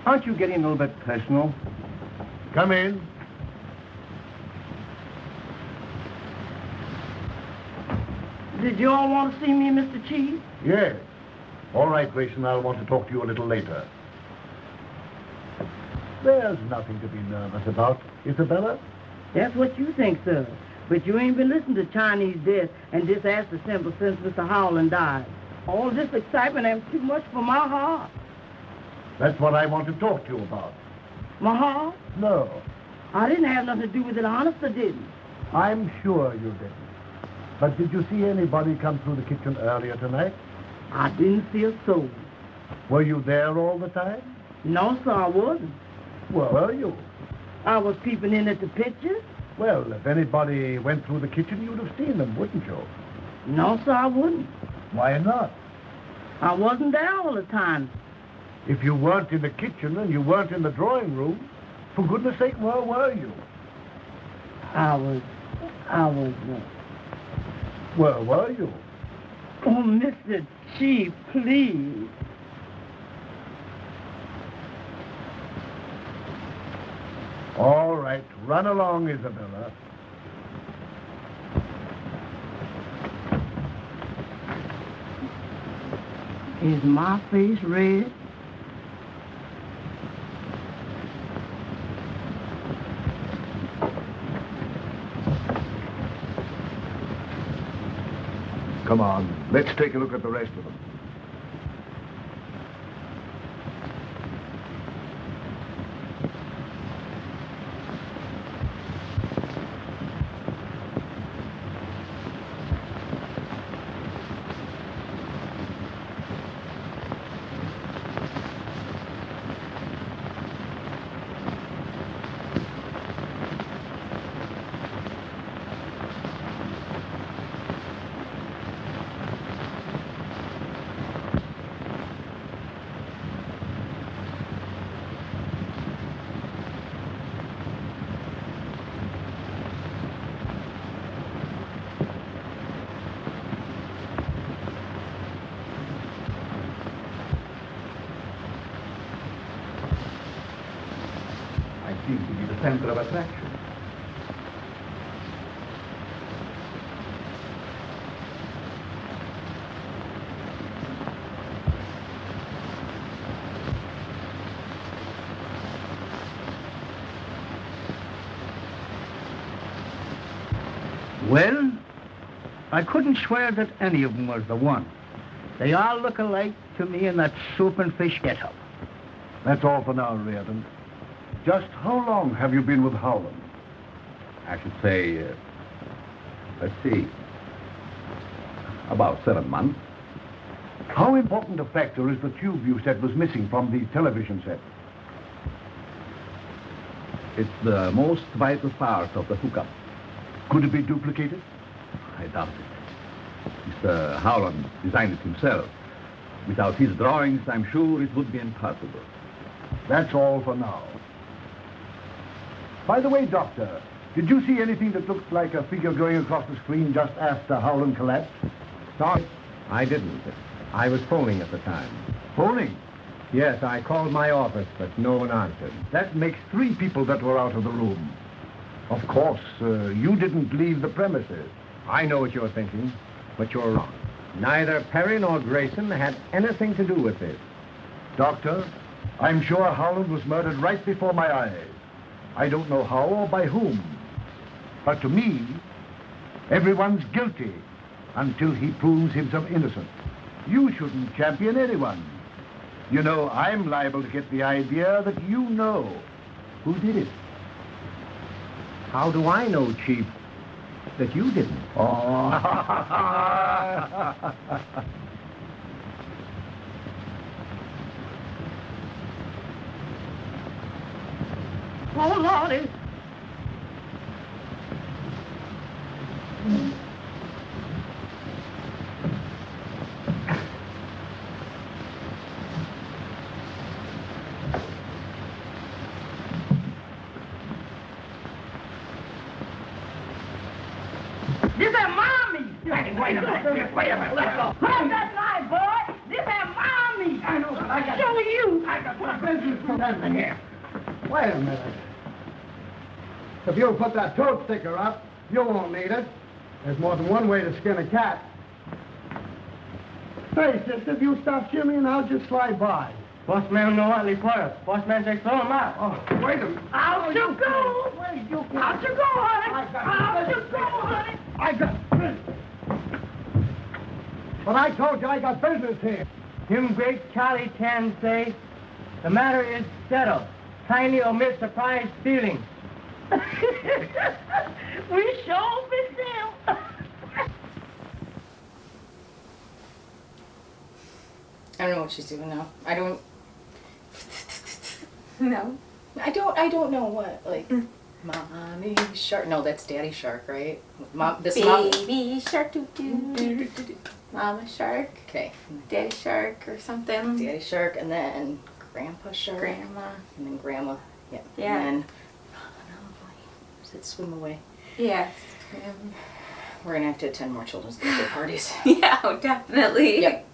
Aren't you getting a little bit personal? Come in. Did you all want to see me, Mr. Chief? Yes. All right, Grayson, I'll want to talk to you a little later. There's nothing to be nervous about, Isabella. That's what you think, sir. But you ain't been listening to Chinese death and disassemble since Mr. Howland died. All this excitement ain't too much for my heart. That's what I want to talk to you about. My heart? No. I didn't have nothing to do with it, honest, I didn't. I'm sure you didn't. But did you see anybody come through the kitchen earlier tonight? I didn't see a soul. Were you there all the time? No, sir, I wasn't. Where were you? I was peeping in at the pictures. Well, if anybody went through the kitchen, you'd have seen them, wouldn't you? No, sir, I wouldn't. Why not? I wasn't there all the time. If you weren't in the kitchen and you weren't in the drawing room, for goodness sake, where were you? I was... Where were you? Oh, Mr. Chief, please. All right, run along, Isabella. Is my face red? Come on, let's take a look at the rest of them. Seem to be the center of attraction. Well, I couldn't swear that any of them was the one. They all look alike to me in that soup and fish get-up. That's all for now, Reardon. Just how long have you been with Howland? I should say, let's see, about 7 months. How important a factor is the tube you said was missing from the television set? It's the most vital part of the hookup. Could it be duplicated? I doubt it. Mr. Howland designed it himself. Without his drawings, I'm sure it would be impossible. That's all for now. By the way, Doctor, did you see anything that looked like a figure going across the screen just after Howland collapsed? Sorry, I didn't. I was phoning at the time. Phoning? Yes, I called my office, but no one answered. That makes 3 people that were out of the room. Of course, you didn't leave the premises. I know what you're thinking, but you're wrong. Neither Perry nor Grayson had anything to do with this. Doctor, I'm sure Howland was murdered right before my eyes. I don't know how or by whom. But to me, everyone's guilty until he proves himself innocent. You shouldn't champion anyone. You know, I'm liable to get the idea that you know who did it. How do I know, Chief, that you didn't? Oh. Oh, Lordy. This ain't mommy. Wait a minute. Let's go. Hold that knife, boy. This ain't mommy. I know, but I got... Show you. I got my business for them in here. Wait a minute. If you'll put that toad sticker up, you won't need it. There's more than one way to skin a cat. Hey, sister, if you stop shimmying, I'll just slide by. Boss man no only for Boss man says throw him out. Oh, wait a minute. Out you go. Wait, you go. Out you go, honey. Out you go, honey. I got business. But I told you I got business here. Him great Charlie Chan say, the matter is settled. Kindly omit surprise feelings. We sure miss him. I don't know what she's doing now. I don't. No. I don't know what, like, Mommy Shark. No, that's Daddy Shark, right? Baby Shark, do. Mama Shark. Okay. Daddy Shark or something. Daddy Shark, and then Grandpa Shark. Grandma. And then Grandma. Yeah. Yeah. And then, does it swim away? Yes. We're gonna have to attend more children's birthday parties. Yeah, oh, definitely. Yep.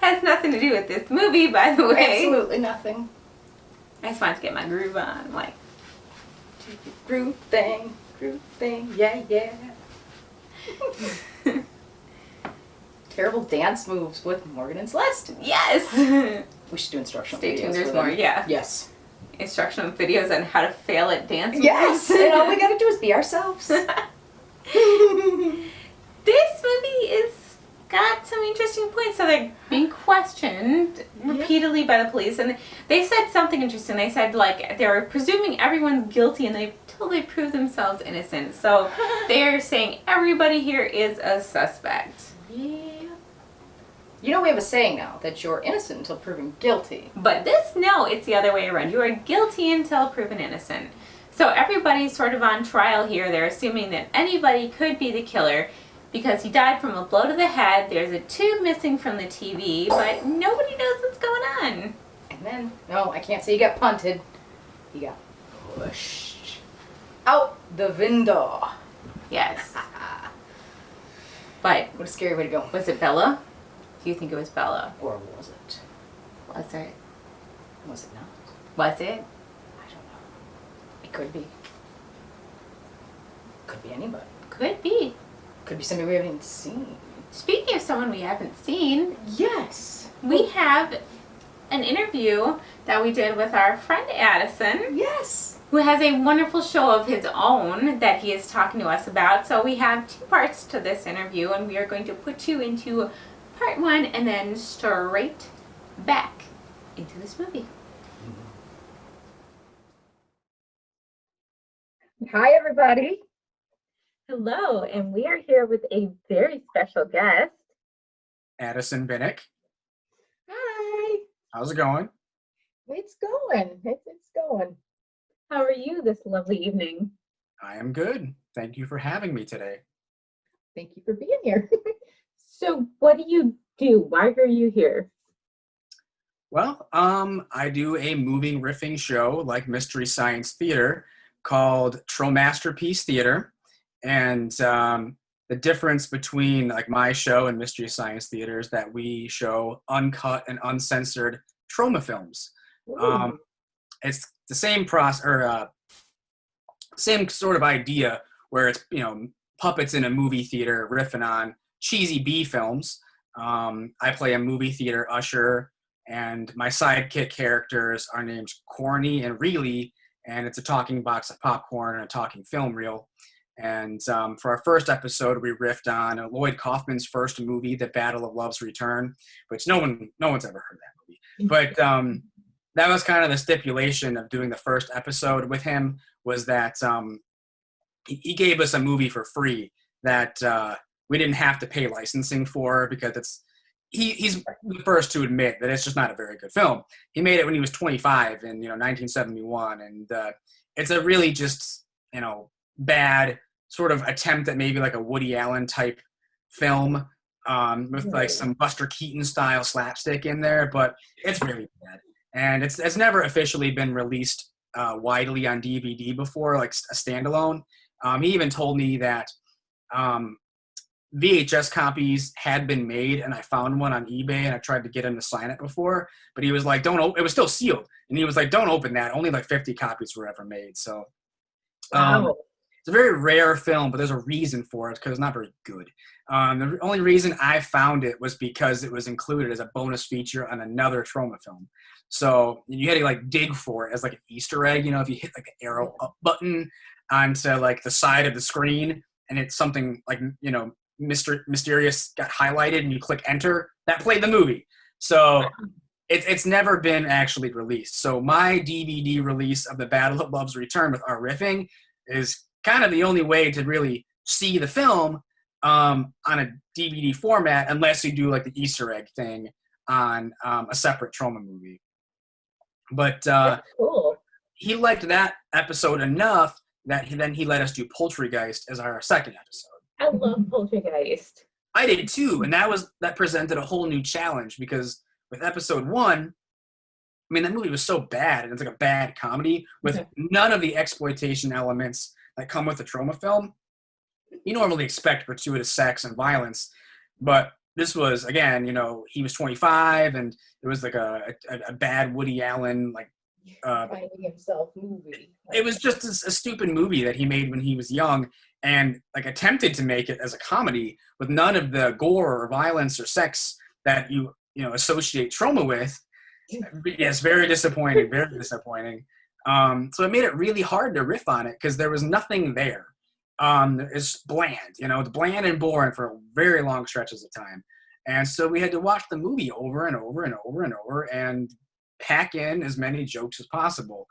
Has nothing to do with this movie, by the way. Absolutely nothing. I just wanted to get my groove on, like. Groove thing, yeah, yeah. terrible dance moves with Morgan and Celeste. Yes! We should do instructional Stay videos tuned, there's for more, them. yeah. Yes. Instructional videos on how to fail at dance moves. Yes! And all we gotta do is be ourselves. This movie is got some interesting points. So they're being questioned repeatedly by the police, and they said something interesting. They said like they're presuming everyone's guilty until they prove themselves innocent. So they're saying everybody here is a suspect. Yeah. You know we have a saying now that you're innocent until proven guilty. But no, it's the other way around. You are guilty until proven innocent. So everybody's sort of on trial here. They're assuming that anybody could be the killer because he died from a blow to the head. There's a tube missing from the TV, but nobody knows what's going on. And then, no, I can't say he got punted. He got pushed out the window. Yes. But what a scary way to go. Was it Bella? Do you think it was Bella? Or was it? Was it? Was it not? Was it? I don't know. It could be. Could be anybody. Could be. Could be somebody we haven't even seen. Speaking of someone we haven't seen, yes, we have an interview that we did with our friend Addison. Yes. Who has a wonderful show of his own that he is talking to us about. So we have 2 parts to this interview, and we are going to put you into part 1 and then straight back into this movie. Hi, everybody. Hello, and we are here with a very special guest. Addison Binnick. Hi. How's it going? It's going. It's going. How are you this lovely evening? I am good. Thank you for having me today. Thank you for being here. So what do you do? Why are you here? Well, I do a moving riffing show like Mystery Science Theater called Tromasterpiece Theater. And the difference between like my show and Mystery Science Theater is that we show uncut and uncensored trauma films. It's the same process or same sort of idea where it's, you know, puppets in a movie theater riffing on cheesy B films. I play a movie theater usher, and my sidekick characters are named Corny and Reilly, and it's a talking box of popcorn and a talking film reel. And for our first episode, we riffed on Lloyd Kaufman's first movie, The Battle of Love's Return, which no one's ever heard that movie. But that was kind of the stipulation of doing the first episode with him, was that he gave us a movie for free that we didn't have to pay licensing for, because he's the first to admit that it's just not a very good film. He made it when he was 25 in 1971, and it's a really just bad sort of attempt at maybe like a Woody Allen type film with like some Buster Keaton style slapstick in there, but it's really bad. And it's never officially been released widely on DVD before, like a standalone. He even told me that VHS copies had been made, and I found one on eBay, and I tried to get him to sign it before, but he was like, it was still sealed. And he was like, don't open that. Only like 50 copies were ever made. So it's a very rare film, but there's a reason for it, because it's not very good. The only reason I found it was because it was included as a bonus feature on another Troma film. So you had to like dig for it as like an Easter egg, if you hit like an arrow up button onto like the side of the screen, and it's something like, mysterious got highlighted, and you click enter, that played the movie. So it's never been actually released. So my DVD release of The Battle of Love's Return with our riffing is kind of the only way to really see the film on a DVD format, unless you do like the Easter egg thing on a separate Troma movie. But cool. He liked that episode enough that he let us do Poultrygeist as our second episode. I love Poultrygeist. I did too, and that presented a whole new challenge, because with episode 1, I mean, that movie was so bad, and it's like a bad comedy with none of the exploitation elements that come with a Troma film. You normally expect gratuitous sex and violence, but this was, again, he was 25, and it was like a bad Woody Allen, like Finding himself movie. It was just a stupid movie that he made when he was young, and like attempted to make it as a comedy with none of the gore or violence or sex that you associate trauma with. Yes, very disappointing, very disappointing. So it made it really hard to riff on it because there was nothing there. It's bland, it's bland and boring for very long stretches of time. And so we had to watch the movie over and over and over and over and pack in as many jokes as possible.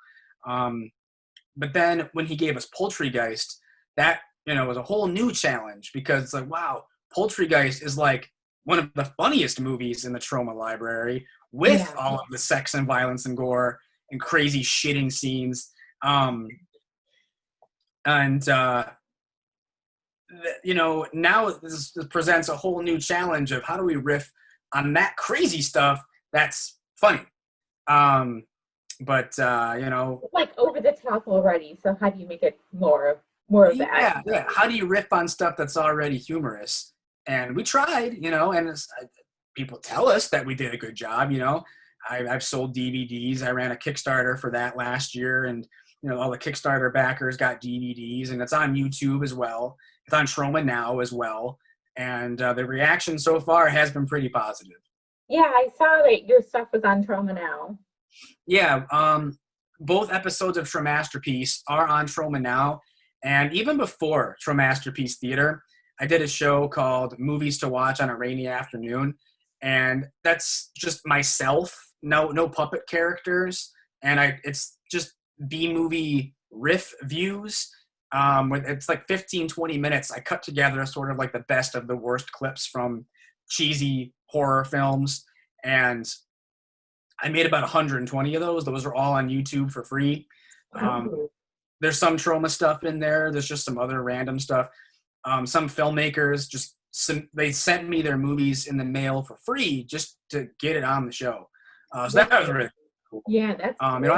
But then when he gave us Poultrygeist, that, was a whole new challenge because it's like, wow, Poultrygeist is like one of the funniest movies in the Trauma library with all of the sex and violence and gore and crazy shitting scenes. Now this presents a whole new challenge of how do we riff on that crazy stuff that's funny. But like over the top already. So how do you make it more of that? Yeah. How do you riff on stuff that's already humorous? And we tried, and people tell us that we did a good job. I've sold DVDs. I ran a Kickstarter for that last year, and all the Kickstarter backers got DVDs, and it's on YouTube as well. It's on Trauma Now as well, and the reaction so far has been pretty positive. Yeah, I saw that your stuff was on Trauma Now. Yeah, both episodes of Traumasterpiece are on Trauma Now, and even before Traumasterpiece Theater, I did a show called Movies to Watch on a Rainy Afternoon, and that's just myself, no puppet characters, and it's just B-movie riff views. It's like 15-20 minutes. I cut together sort of like the best of the worst clips from cheesy horror films, and I made about 120 of those. Those are all on YouTube for free. There's some trauma stuff in there. There's just some other random stuff. Some filmmakers they sent me their movies in the mail for free just to get it on the show. So that was really cool. Yeah, that's cool.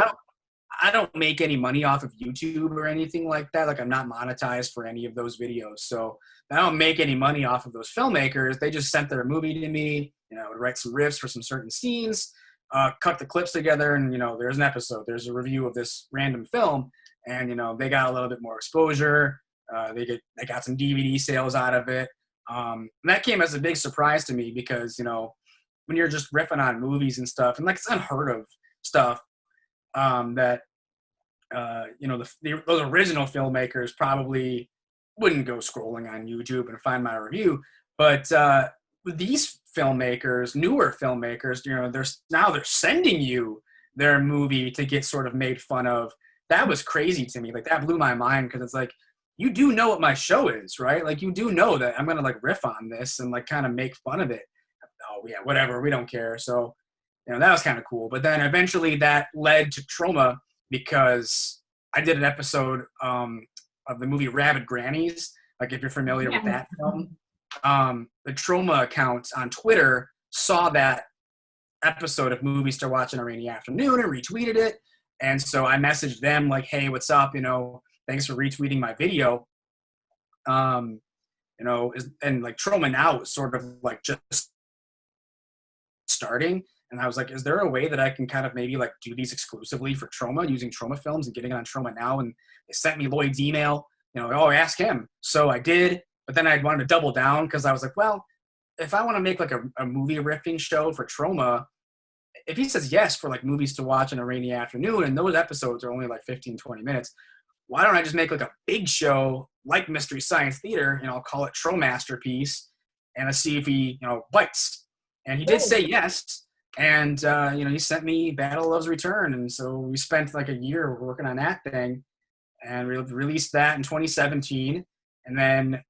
I don't make any money off of YouTube or anything like that. Like, I'm not monetized for any of those videos. So I don't make any money off of those filmmakers. They just sent their movie to me, would write some riffs for some certain scenes, cut the clips together, and, there's an episode. There's a review of this random film, and, they got a little bit more exposure. They got some DVD sales out of it. And that came as a big surprise to me because, when you're just riffing on movies and stuff, and like it's unheard of stuff, that those original filmmakers probably wouldn't go scrolling on YouTube and find my review. But these filmmakers, newer filmmakers, they're sending you their movie to get sort of made fun of. That was crazy to me. Like, that blew my mind because it's like, you do know what my show is, right? Like, you do know that I'm gonna like riff on this and like kind of make fun of it. Oh yeah, whatever, we don't care. So that was kind of cool. But then eventually that led to Trauma because I did an episode of the movie Rabid Grannies. Like, if you're familiar with that film, the Trauma account on Twitter saw that episode of Movies to Watch on a Rainy Afternoon and retweeted it. And so I messaged them like, hey, what's up? Thanks for retweeting my video. And like Trauma Now was sort of like just starting. And I was like, is there a way that I can kind of maybe like do these exclusively for Trauma using Trauma films and getting it on Trauma Now? And they sent me Lloyd's email, ask him. So I did, but then I wanted to double down because I was like, well, if I want to make like a movie riffing show for Trauma, if he says yes for like Movies to Watch on a Rainy Afternoon, and those episodes are only like 15-20 minutes, why don't I just make like a big show like Mystery Science Theater, and I'll call it Traumasterpiece, and I'll see if he, bites. And he did say yes, and he sent me Battle Love's Return, and so we spent like a year working on that thing, and we released that in 2017, and then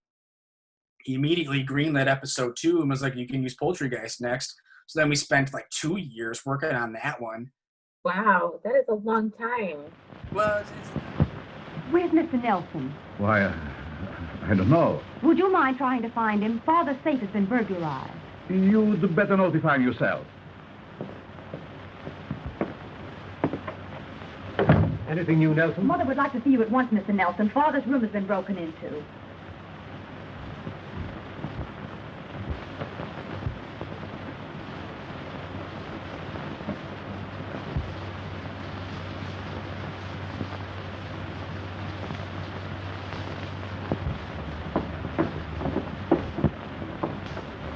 he immediately greenlit episode 2 and was like, you can use Poultrygeist next. So then we spent like 2 years working on that one. Wow, that is a long time. Well, Where's Mr. Nelson? Why, I don't know. Would you mind trying to find him? Father's safe has been burglarized. You'd better notify him yourself. Anything new, Nelson? Mother would like to see you at once, Mr. Nelson. Father's room has been broken into.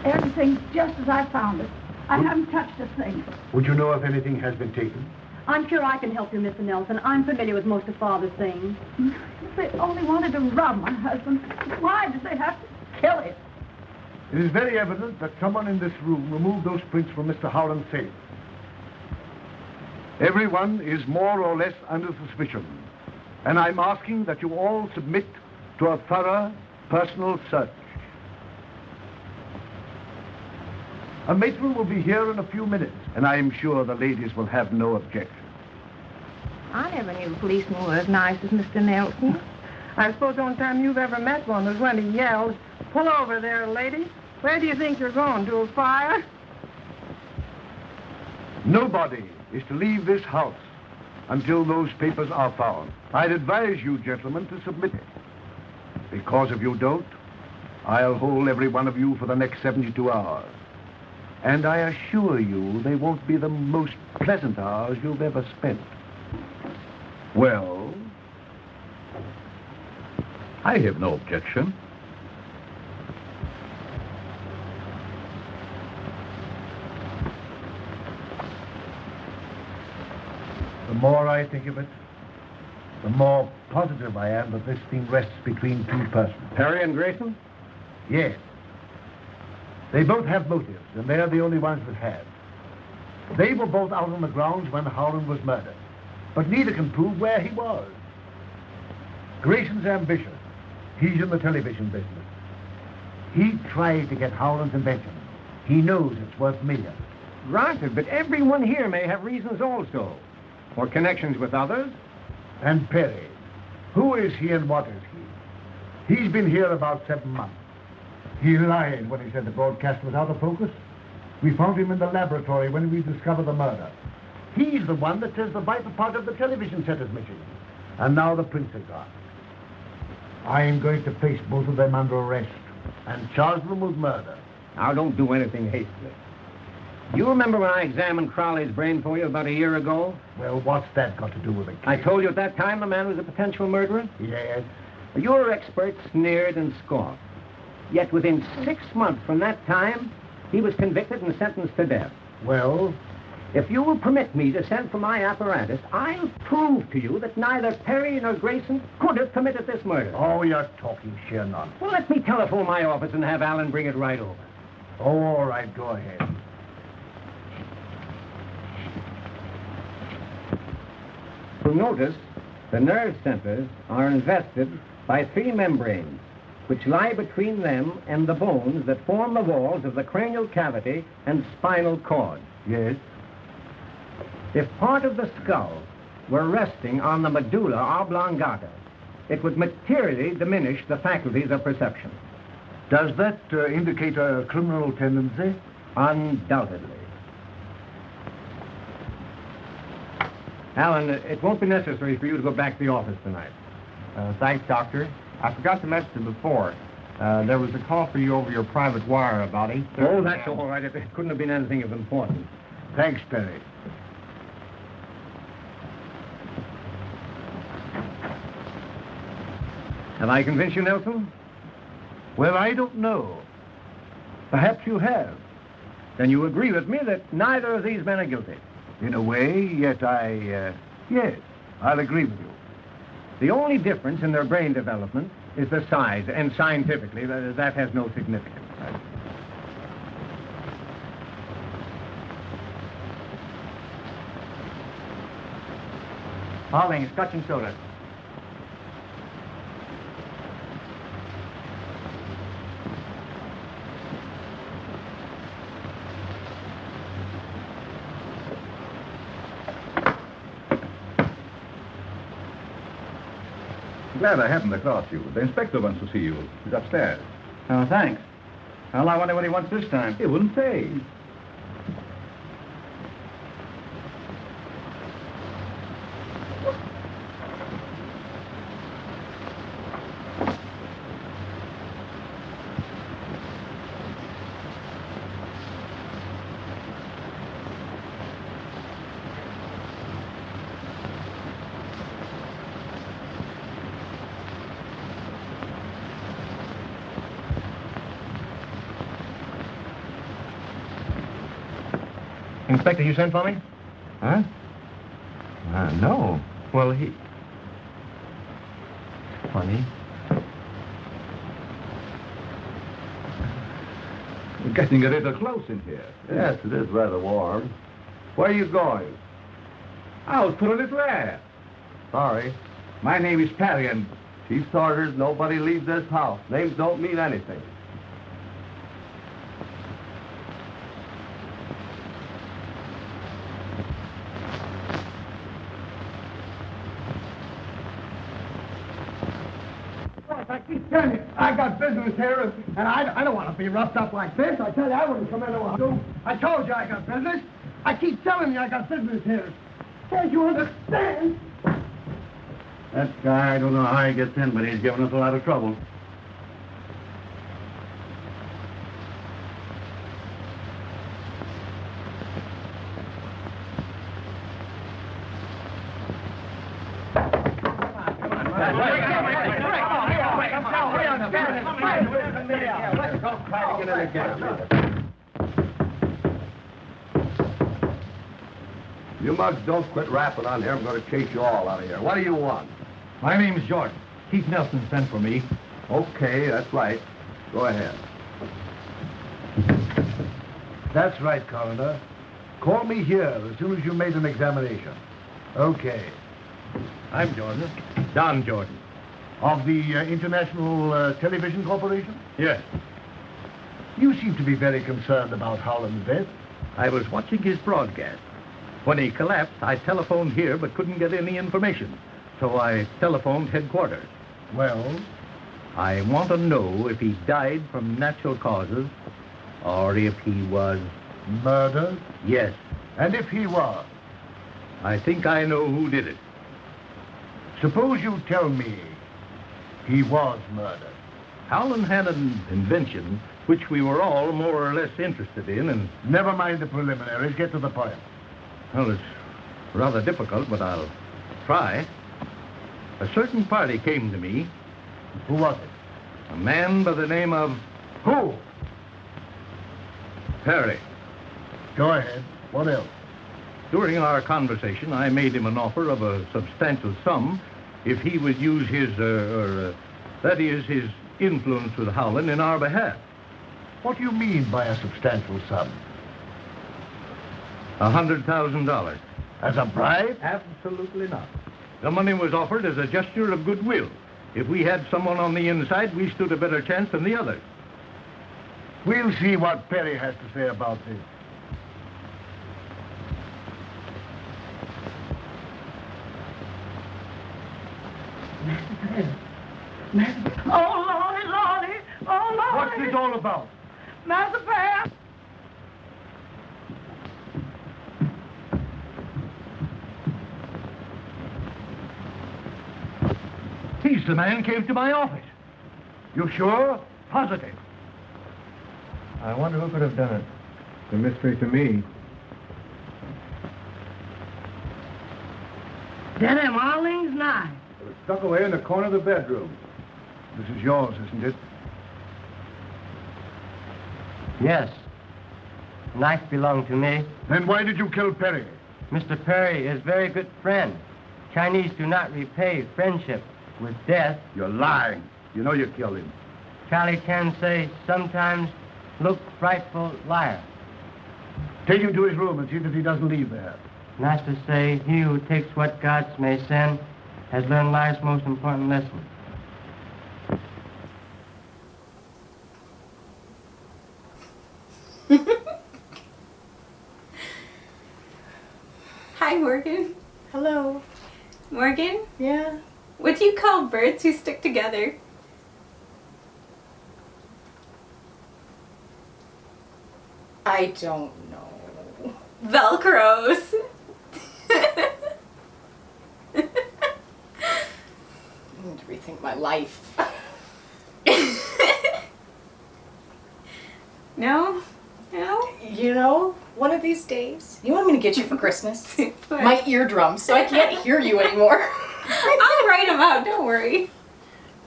Everything's just as I found it. I haven't touched a thing. Would you know if anything has been taken? I'm sure I can help you, Mr. Nelson. I'm familiar with most of Father's things. If they only wanted to rob my husband, why did they have to kill him? It is very evident that someone in this room removed those prints from Mr. Howland's safe. Everyone is more or less under suspicion, and I'm asking that you all submit to a thorough personal search. A matron will be here in a few minutes, and I am sure the ladies will have no objection. I never knew a policeman was as nice as Mr. Nelson. I suppose the only time you've ever met one was when he yelled, "Pull over there, lady. Where do you think you're going, to a fire?" Nobody is to leave this house until those papers are found. I'd advise you, gentlemen, to submit it. Because if you don't, I'll hold every one of you for the next 72 hours. And I assure you they won't be the most pleasant hours you've ever spent. Well? I have no objection. The more I think of it, the more positive I am that this thing rests between two persons. Perry and Grayson? Yes. They both have motives, and they're the only ones that have. They were both out on the grounds when Howland was murdered, but neither can prove where he was. Grayson's ambitious. He's in the television business. He tried to get Howland's invention. He knows it's worth millions. Granted, but everyone here may have reasons also. Or connections with others. And Perry. Who is he and what is he? He's been here about 7 months. He lied when he said the broadcast was out of focus. We found him in the laboratory when we discovered the murder. He's the one that says the vital part of the television set is missing. And now the prints are gone. I'm going to face both of them under arrest and charge them with murder. Now, don't do anything hastily. You remember when I examined Crowley's brain for you about a year ago? Well, what's that got to do with it? I told you at that time the man was a potential murderer? Yes. Your expert sneered and scoffed. Yet within 6 months from that time, he was convicted and sentenced to death. Well? If you will permit me to send for my apparatus, I'll prove to you that neither Perry nor Grayson could have committed this murder. Oh, you're talking sheer nonsense. Well, let me telephone my office and have Alan bring it right over. Oh, all right, go ahead. You'll notice the nerve centers are invested by 3 membranes, which lie between them and the bones that form the walls of the cranial cavity and spinal cord. Yes? If part of the skull were resting on the medulla oblongata, it would materially diminish the faculties of perception. Does that indicate a criminal tendency? Undoubtedly. Alan, it won't be necessary for you to go back to the office tonight. Thanks, Doctor. I forgot to mention before. There was a call for you over your private wire about 8:30. Oh, that's all right. It couldn't have been anything of importance. Thanks, Perry. Have I convinced you, Nelson? Well, I don't know. Perhaps you have. Then you agree with me that neither of these men are guilty. In a way, yet yes, I'll agree with you. The only difference in their brain development is the size, and scientifically, that has no significance. Pauling, scotch and soda. Glad I happened across you. The inspector wants to see you. He's upstairs. Oh, thanks. Well, I wonder what he wants this time. He wouldn't say. Inspector, you sent for me? Huh? No. Well, he... Funny. We're getting a little close in here. Yes, it is rather warm. Where are you going? Out for a little air. Sorry. My name is Perry, and Chief's orders, nobody leaves this house. Names don't mean anything. I keep telling you, I got business here, and I don't want to be roughed up like this. I tell you, I wouldn't come into a house. I told you I got business. I keep telling you I got business here. Can't you understand? That guy, I don't know how he gets in, but he's giving us a lot of trouble. You mugs don't quit rapping on here. I'm going to chase you all out of here. What do you want? My name's Jordan. Chief Nelson sent for me. Okay, that's right. Go ahead. That's right, Coroner. Call me here as soon as you made an examination. Okay. I'm Jordan. Don Jordan. Of the International Television Corporation? Yes. You seem to be very concerned about Howland's death. I was watching his broadcast. When he collapsed, I telephoned here but couldn't get any information. So I telephoned headquarters. Well? I want to know if he died from natural causes or if he was... Murdered? Yes. And if he was? I think I know who did it. Suppose you tell me he was murdered. Howland had an invention which we were all more or less interested in, and... Never mind the preliminaries. Get to the point. Well, it's rather difficult, but I'll try. A certain party came to me. Who was it? A man by the name of... Who? Perry. Go ahead. What else? During our conversation, I made him an offer of a substantial sum if he would use his, that is, his influence with Howland in our behalf. What do you mean by a substantial sum? $100,000. As a bribe? Absolutely not. The money was offered as a gesture of goodwill. If we had someone on the inside, we stood a better chance than the others. We'll see what Perry has to say about this. Oh, Lordy, Lordy. Oh, Lordy. What's this all about? Master Bear. He's the man who came to my office. You sure? Positive. I wonder who could have done it. It's a mystery to me. Then them Arling's knife. It was stuck away in the corner of the bedroom. This is yours, isn't it? Yes. The knife belonged to me. Then why did you kill Perry? Mr. Perry is a very good friend. Chinese do not repay friendship with death. You're lying. You know you killed him. Charlie can say, sometimes look frightful liar. Take him to his room and see that he doesn't leave there. Nice to say, he who takes what gods may send has learned life's most important lesson. Hi, Morgan. Hello. Morgan? Yeah? What do you call birds who stick together? I don't know. Velcros. I need to rethink my life. No? No? You know, one of these days, you want me to get you for Christmas? My eardrums, so I can't hear you anymore. I'll write them out, don't worry.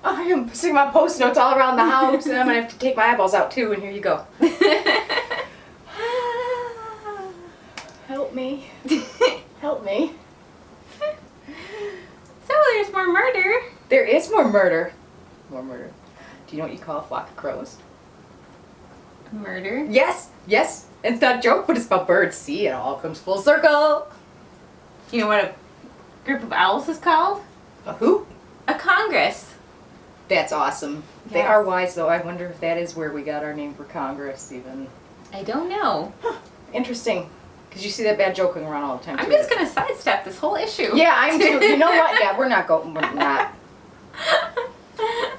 I am putting my post notes all around the house, and I'm gonna have to take my eyeballs out too, and here you go. me. Help me. So there's more murder. There is more murder. More murder. Do you know what you call a flock of crows? Murder? Yes, yes. It's not a joke, but it's about birds. See, it all comes full circle. Do you know what a group of owls is called? A who? A congress. That's awesome. Yes. They are wise, though. I wonder if that is where we got our name for Congress, even. I don't know. Interesting. Because you see that bad joking around all the time, I'm too. just going to sidestep this whole issue. Yeah, I'm too. You know what? Yeah, we're not.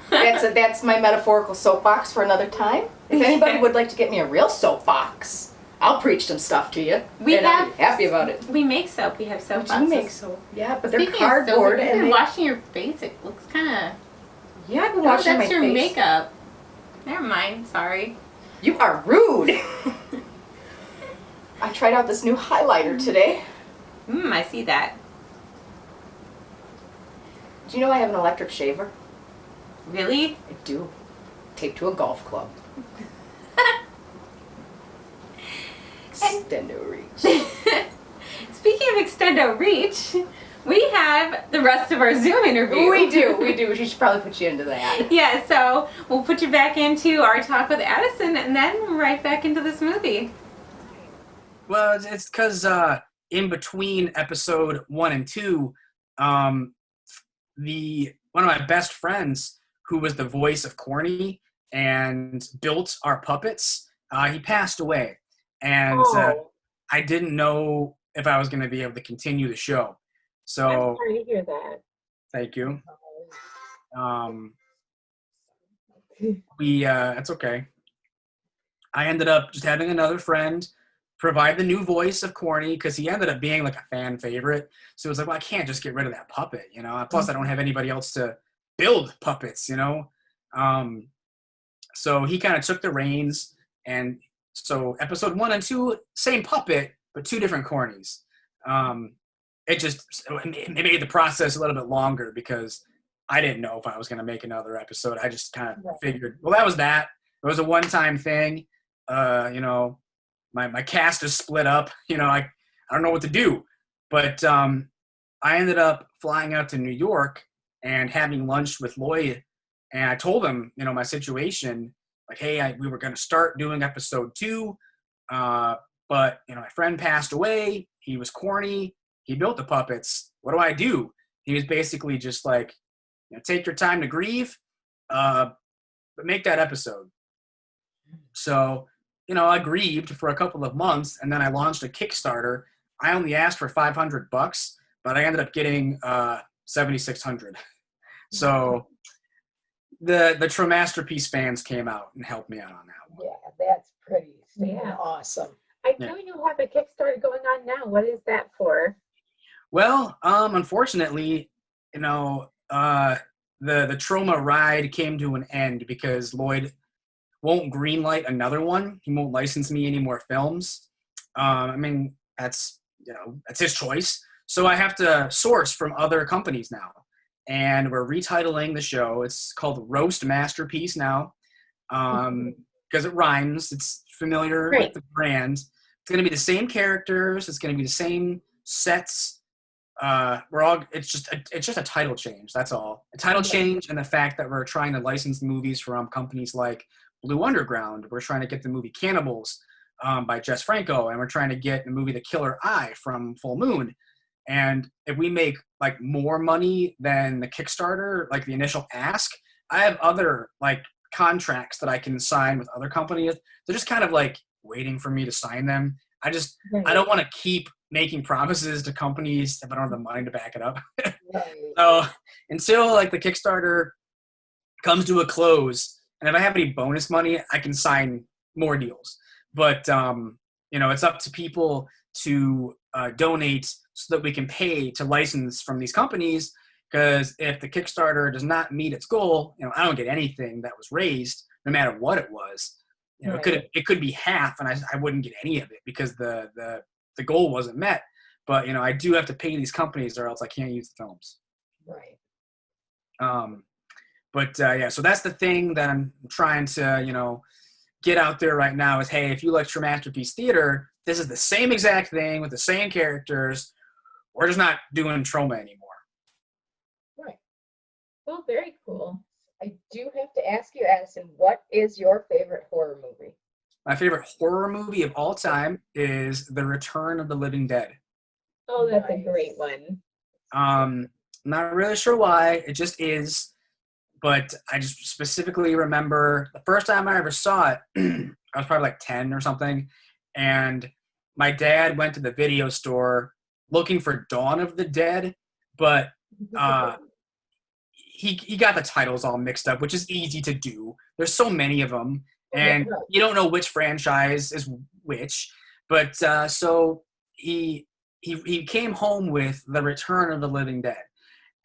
That's my metaphorical soapbox for another time. If anybody would like to get me a real soapbox, I'll preach some stuff to you. I'll be happy about it. We make soap. We have soap We boxes. do make soap. Yeah, but they're Speaking cardboard. Of soap, and washing your face, it looks kind of... Yeah, I've been washing my That's your face. makeup. Never mind. Sorry. You are rude. I tried out this new highlighter today. I see that. Do you know I have an electric shaver? Really? I do. Taped to a golf club. Extendo reach. Speaking of extendo reach, we have the rest of our Zoom interview. We do. We should probably put you into that. Yeah, so we'll put you back into our talk with Addison and then right back into this movie. Well, it's because in between episode 1 and 2, one of my best friends, who was the voice of Corny and built our puppets, he passed away, and I didn't know if I was going to be able to continue the show. So I'm sorry to hear that. Thank you. It's okay. I ended up just having another friend provide the new voice of Corny because he ended up being like a fan favorite. So it was like, well, I can't just get rid of that puppet, you know? Plus, I don't have anybody else to build puppets, you know? So he kind of took the reins. And so episode 1 and 2, same puppet, but 2 different Cornies. It made the process a little bit longer because I didn't know if I was going to make another episode. I just kind of figured, well, that was that. It was a one-time thing. You know, my cast is split up. You know, I don't know what to do. But I ended up flying out to New York and having lunch with Lloyd. And I told him, you know, my situation. Like, hey, we were going to start doing episode 2. But, you know, my friend passed away. He was Corny. He built the puppets. What do I do? He was basically just like, you know, take your time to grieve, but make that episode. So, you know, I grieved for a couple of months, and then I launched a Kickstarter. I only asked for $500, but I ended up getting $7,600. So the Tromasterpiece fans came out and helped me out on that one. Yeah, that's pretty awesome. I know you have a Kickstarter going on now. What is that for? Well, unfortunately, you know, the Troma ride came to an end because Lloyd won't greenlight another one. He won't license me any more films. I mean, that's his choice. So I have to source from other companies now. And we're retitling the show. It's called Roast Masterpiece now because it rhymes. It's familiar with the brand. It's going to be the same characters. It's going to be the same sets. It's just a title change. That's all. A title change, and the fact that we're trying to license movies from companies like Blue Underground. We're trying to get the movie Cannibals by Jess Franco, and we're trying to get the movie The Killer Eye from Full Moon. And if we make like more money than the Kickstarter, like the initial ask, I have other like contracts that I can sign with other companies. They're just kind of like waiting for me to sign them. I don't want to keep making promises to companies if I don't have the money to back it up. So until like the Kickstarter comes to a close, and if I have any bonus money, I can sign more deals. But you know, it's up to people to donate so that we can pay to license from these companies. Because if the Kickstarter does not meet its goal, you know, I don't get anything that was raised, no matter what it was. You know, it could be half, and I wouldn't get any of it because the goal wasn't met. But you know, I do have to pay these companies, or else I can't use the films. Right. Yeah, so that's the thing that I'm trying to, you know, get out there right now is, hey, if you like True Masterpiece Theater, this is the same exact thing with the same characters. We're just not doing trauma anymore. Right. Well, very cool. I do have to ask you, Addison, what is your favorite horror movie? My favorite horror movie of all time is The Return of the Living Dead. Oh, that's a great one. Not really sure why. It just is. But I just specifically remember the first time I ever saw it, I was probably like 10 or something. And my dad went to the video store looking for Dawn of the Dead, but he got the titles all mixed up, which is easy to do. There's so many of them, and you don't know which franchise is which. But so he came home with The Return of the Living Dead.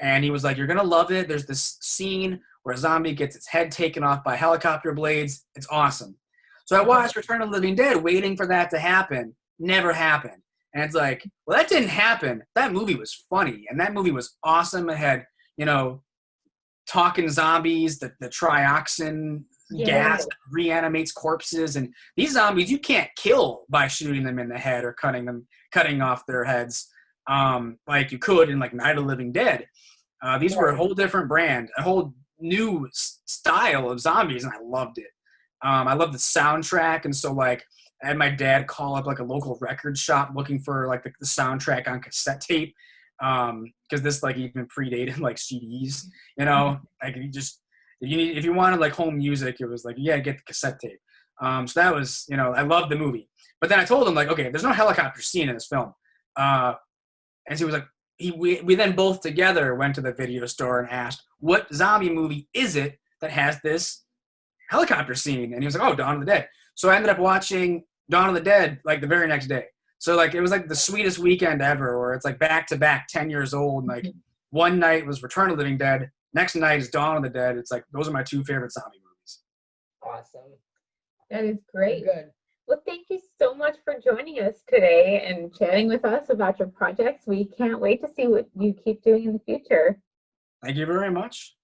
And he was like, you're going to love it. There's this scene where a zombie gets its head taken off by helicopter blades. It's awesome. So I watched Return of the Living Dead waiting for that to happen. Never happened. And it's like, well, that didn't happen. That movie was funny. And that movie was awesome. It had, talking zombies, the trioxin gas that reanimates corpses. And these zombies, you can't kill by shooting them in the head or cutting off their heads like you could in like Night of the Living Dead. These were a whole different brand, a whole new style of zombies, and I loved it. I loved the soundtrack, and so like I had my dad call up like a local record shop looking for like the soundtrack on cassette tape, because this like even predated like CDs. Like if you wanted like home music, it was like get the cassette tape. So that was I loved the movie. But then I told him like, okay, there's no helicopter scene in this film, and so he was like. We then both together went to the video store and asked, what zombie movie is it that has this helicopter scene? And he was like, oh, Dawn of the Dead. So I ended up watching Dawn of the Dead like the very next day. So like it was like the sweetest weekend ever, where it's like back to back, 10 years old. And like one night was Return of the Living Dead. Next night is Dawn of the Dead. It's like those are my two favorite zombie movies. Awesome. That is great. Good. Well, thank you so much for joining us today and chatting with us about your projects. We can't wait to see what you keep doing in the future. Thank you very much.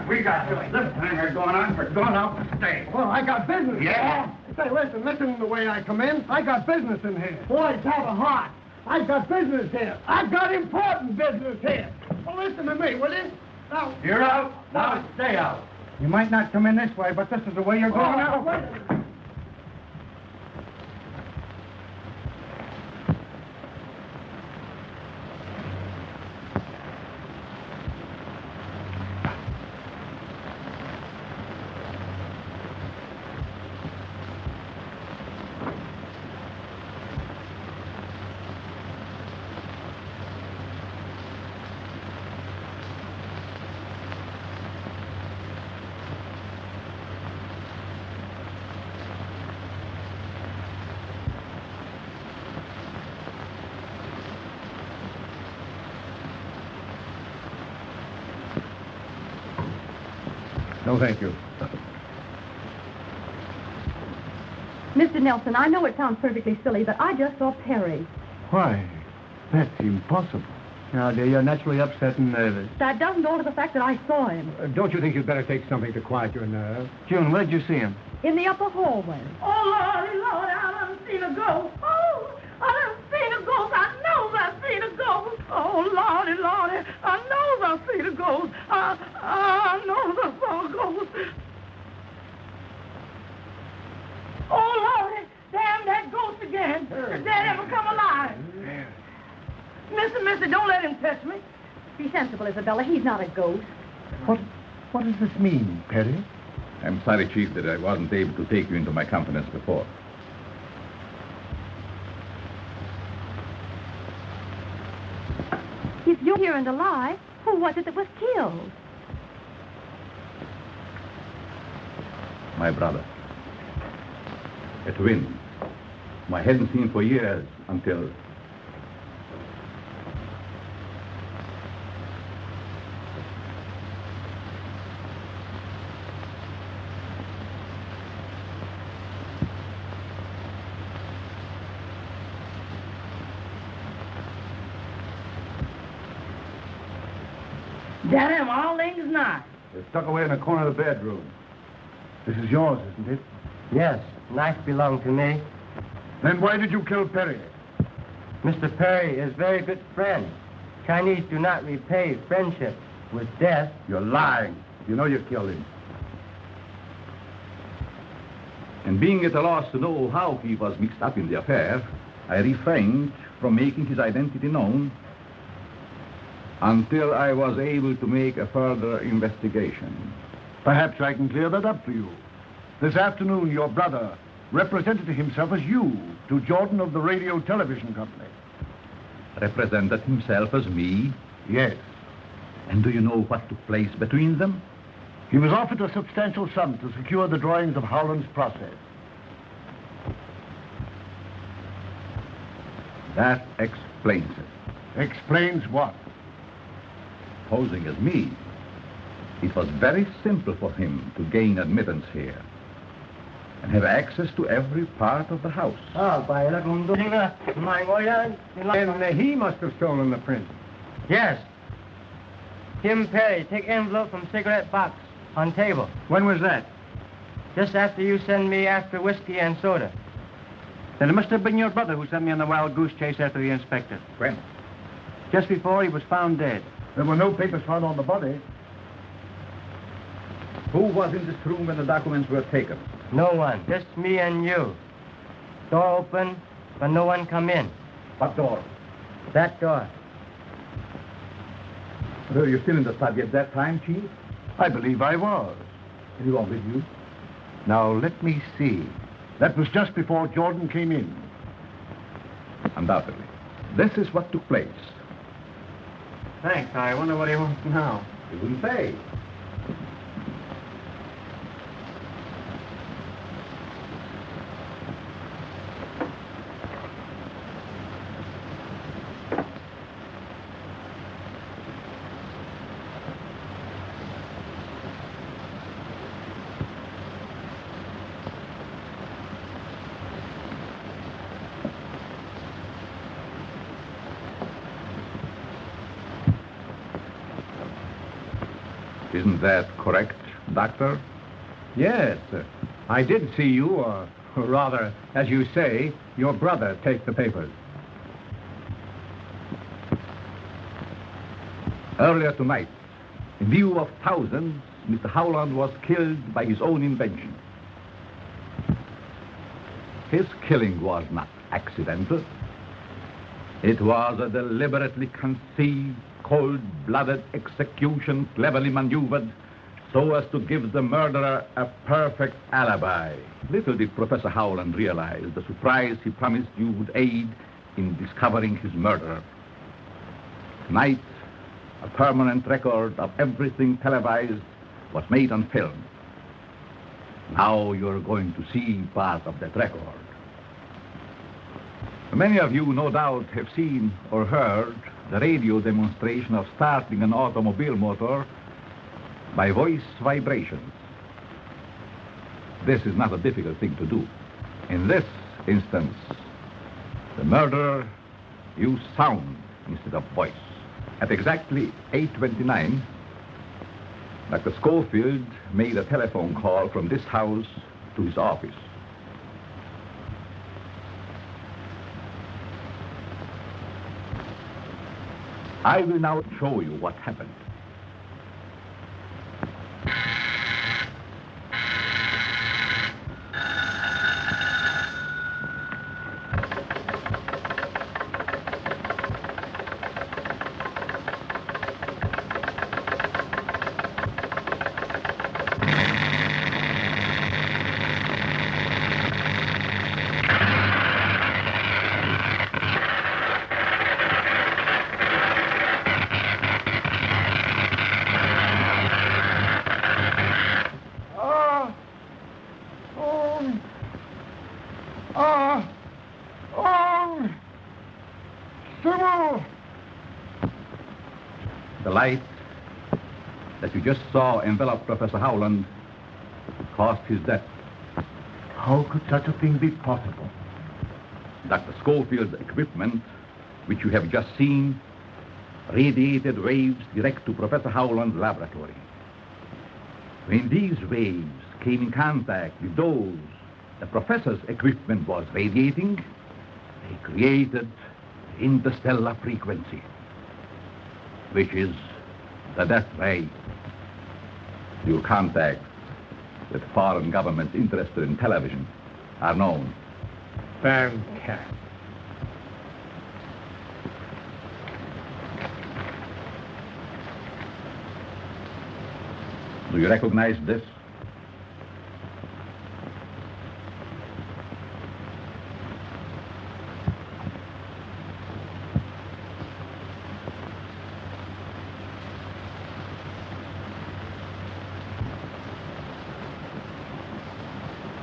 We got this thing here going on for going out to stay. Well, I got business. Yeah? Say, listen to the way I come in. I got business in here. Boys, have a heart. I got business here. I got important business here. Well, listen to me, will you? Now, You're out. Now stay out. you might not come in this way, but this is the way you're going out. No, thank you. Mr. Nelson, I know it sounds perfectly silly, but I just saw Perry. Why? That's impossible. Now, dear, you're naturally upset and nervous. That doesn't alter the fact that I saw him. Don't you think you'd better take something to quiet your nerves? June, where did you see him? In the upper hallway. Oh, Lordy, Lord, I done seen a ghost. Oh, I done seen a ghost. I know I seen a ghost. Oh, Lordy, Lordy, I know I seen a ghost. I know I saw a ghost. Oh, Lordy, damn that ghost again. Did that ever come alive? Mister, don't let him touch me. Be sensible, Isabella. He's not a ghost. What does this mean, Perry? I'm sorry, Chief, that I wasn't able to take you into my confidence before. If you're here and alive, who was it that was killed? My brother. A twin. I hadn't seen for years until... Damn, all things nice. They're stuck away in a corner of the bedroom. This is yours, isn't it? Yes, knife belonged to me. Then why did you kill Perry? Mr. Perry is very good friend. Chinese do not repay friendship with death. You're lying. You know you killed him. And being at a loss to know how he was mixed up in the affair, I refrained from making his identity known until I was able to make a further investigation. Perhaps I can clear that up for you. This afternoon, your brother represented himself as you to Jordan of the Radio Television Company. Represented himself as me? Yes. And do you know what took place between them? He was offered a substantial sum to secure the drawings of Howland's process. That explains it. Explains what? Posing as me, it was very simple for him to gain admittance here and have access to every part of the house. And he must have stolen the print. Yes. Tim Perry, take envelope from cigarette box on table. When was that? Just after you send me after whiskey and soda. Then it must have been your brother who sent me on the wild goose chase after the inspector. When? Just before he was found dead. There were no papers found on the body. Who was in this room when the documents were taken? No one. Just me and you. Door open, but no one come in. What door? That door. Were you still in the study at that time, Chief? I believe I was. You are with you? Now, let me see. That was just before Jordan came in. Undoubtedly. This is what took place. Thanks. I wonder what he wants now. He wouldn't say. Isn't that correct, Doctor? Yes. I did see you, or rather, as you say, your brother take the papers. Earlier tonight, in view of thousands, Mr. Howland was killed by his own invention. His killing was not accidental. It was a deliberately conceived, cold-blooded execution, cleverly maneuvered so as to give the murderer a perfect alibi. Little did Professor Howland realize the surprise he promised you would aid in discovering his murderer. Tonight, a permanent record of everything televised was made on film. Now you're going to see part of that record. Many of you, no doubt, have seen or heard the radio demonstration of starting an automobile motor by voice vibrations. This is not a difficult thing to do. In this instance, the murderer used sound instead of voice. At exactly 8:29, Dr. Schofield made a telephone call from this house to his office. I will now show you what happened. The light that you just saw envelop Professor Howland caused his death. How could such a thing be possible? Dr. Schofield's equipment, which you have just seen, radiated waves direct to Professor Howland's laboratory. When these waves came in contact with those the professor's equipment was radiating, they created interstellar frequency, which is the death ray. Your contacts with foreign governments interested in television are known. Fantastic. Do you recognize this?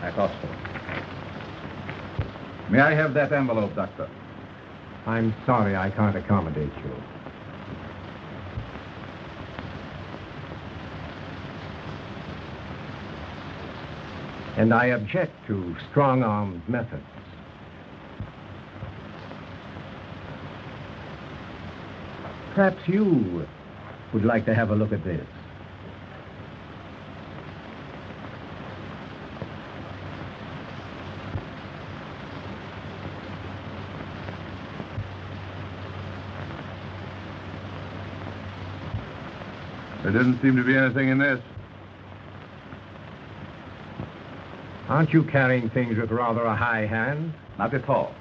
I thought so. May I have that envelope, Doctor? I'm sorry I can't accommodate you. And I object to strong-armed methods. Perhaps you would like to have a look at this. There doesn't seem to be anything in this. Aren't you carrying things with rather a high hand? Not at all.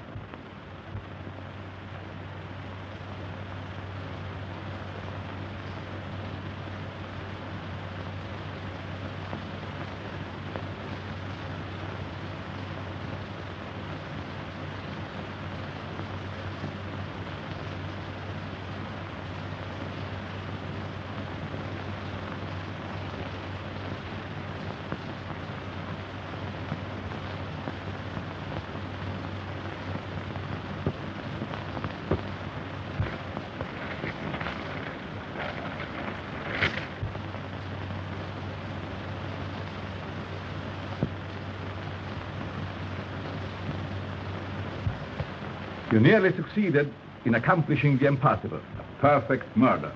You nearly succeeded in accomplishing the impossible, a perfect murder.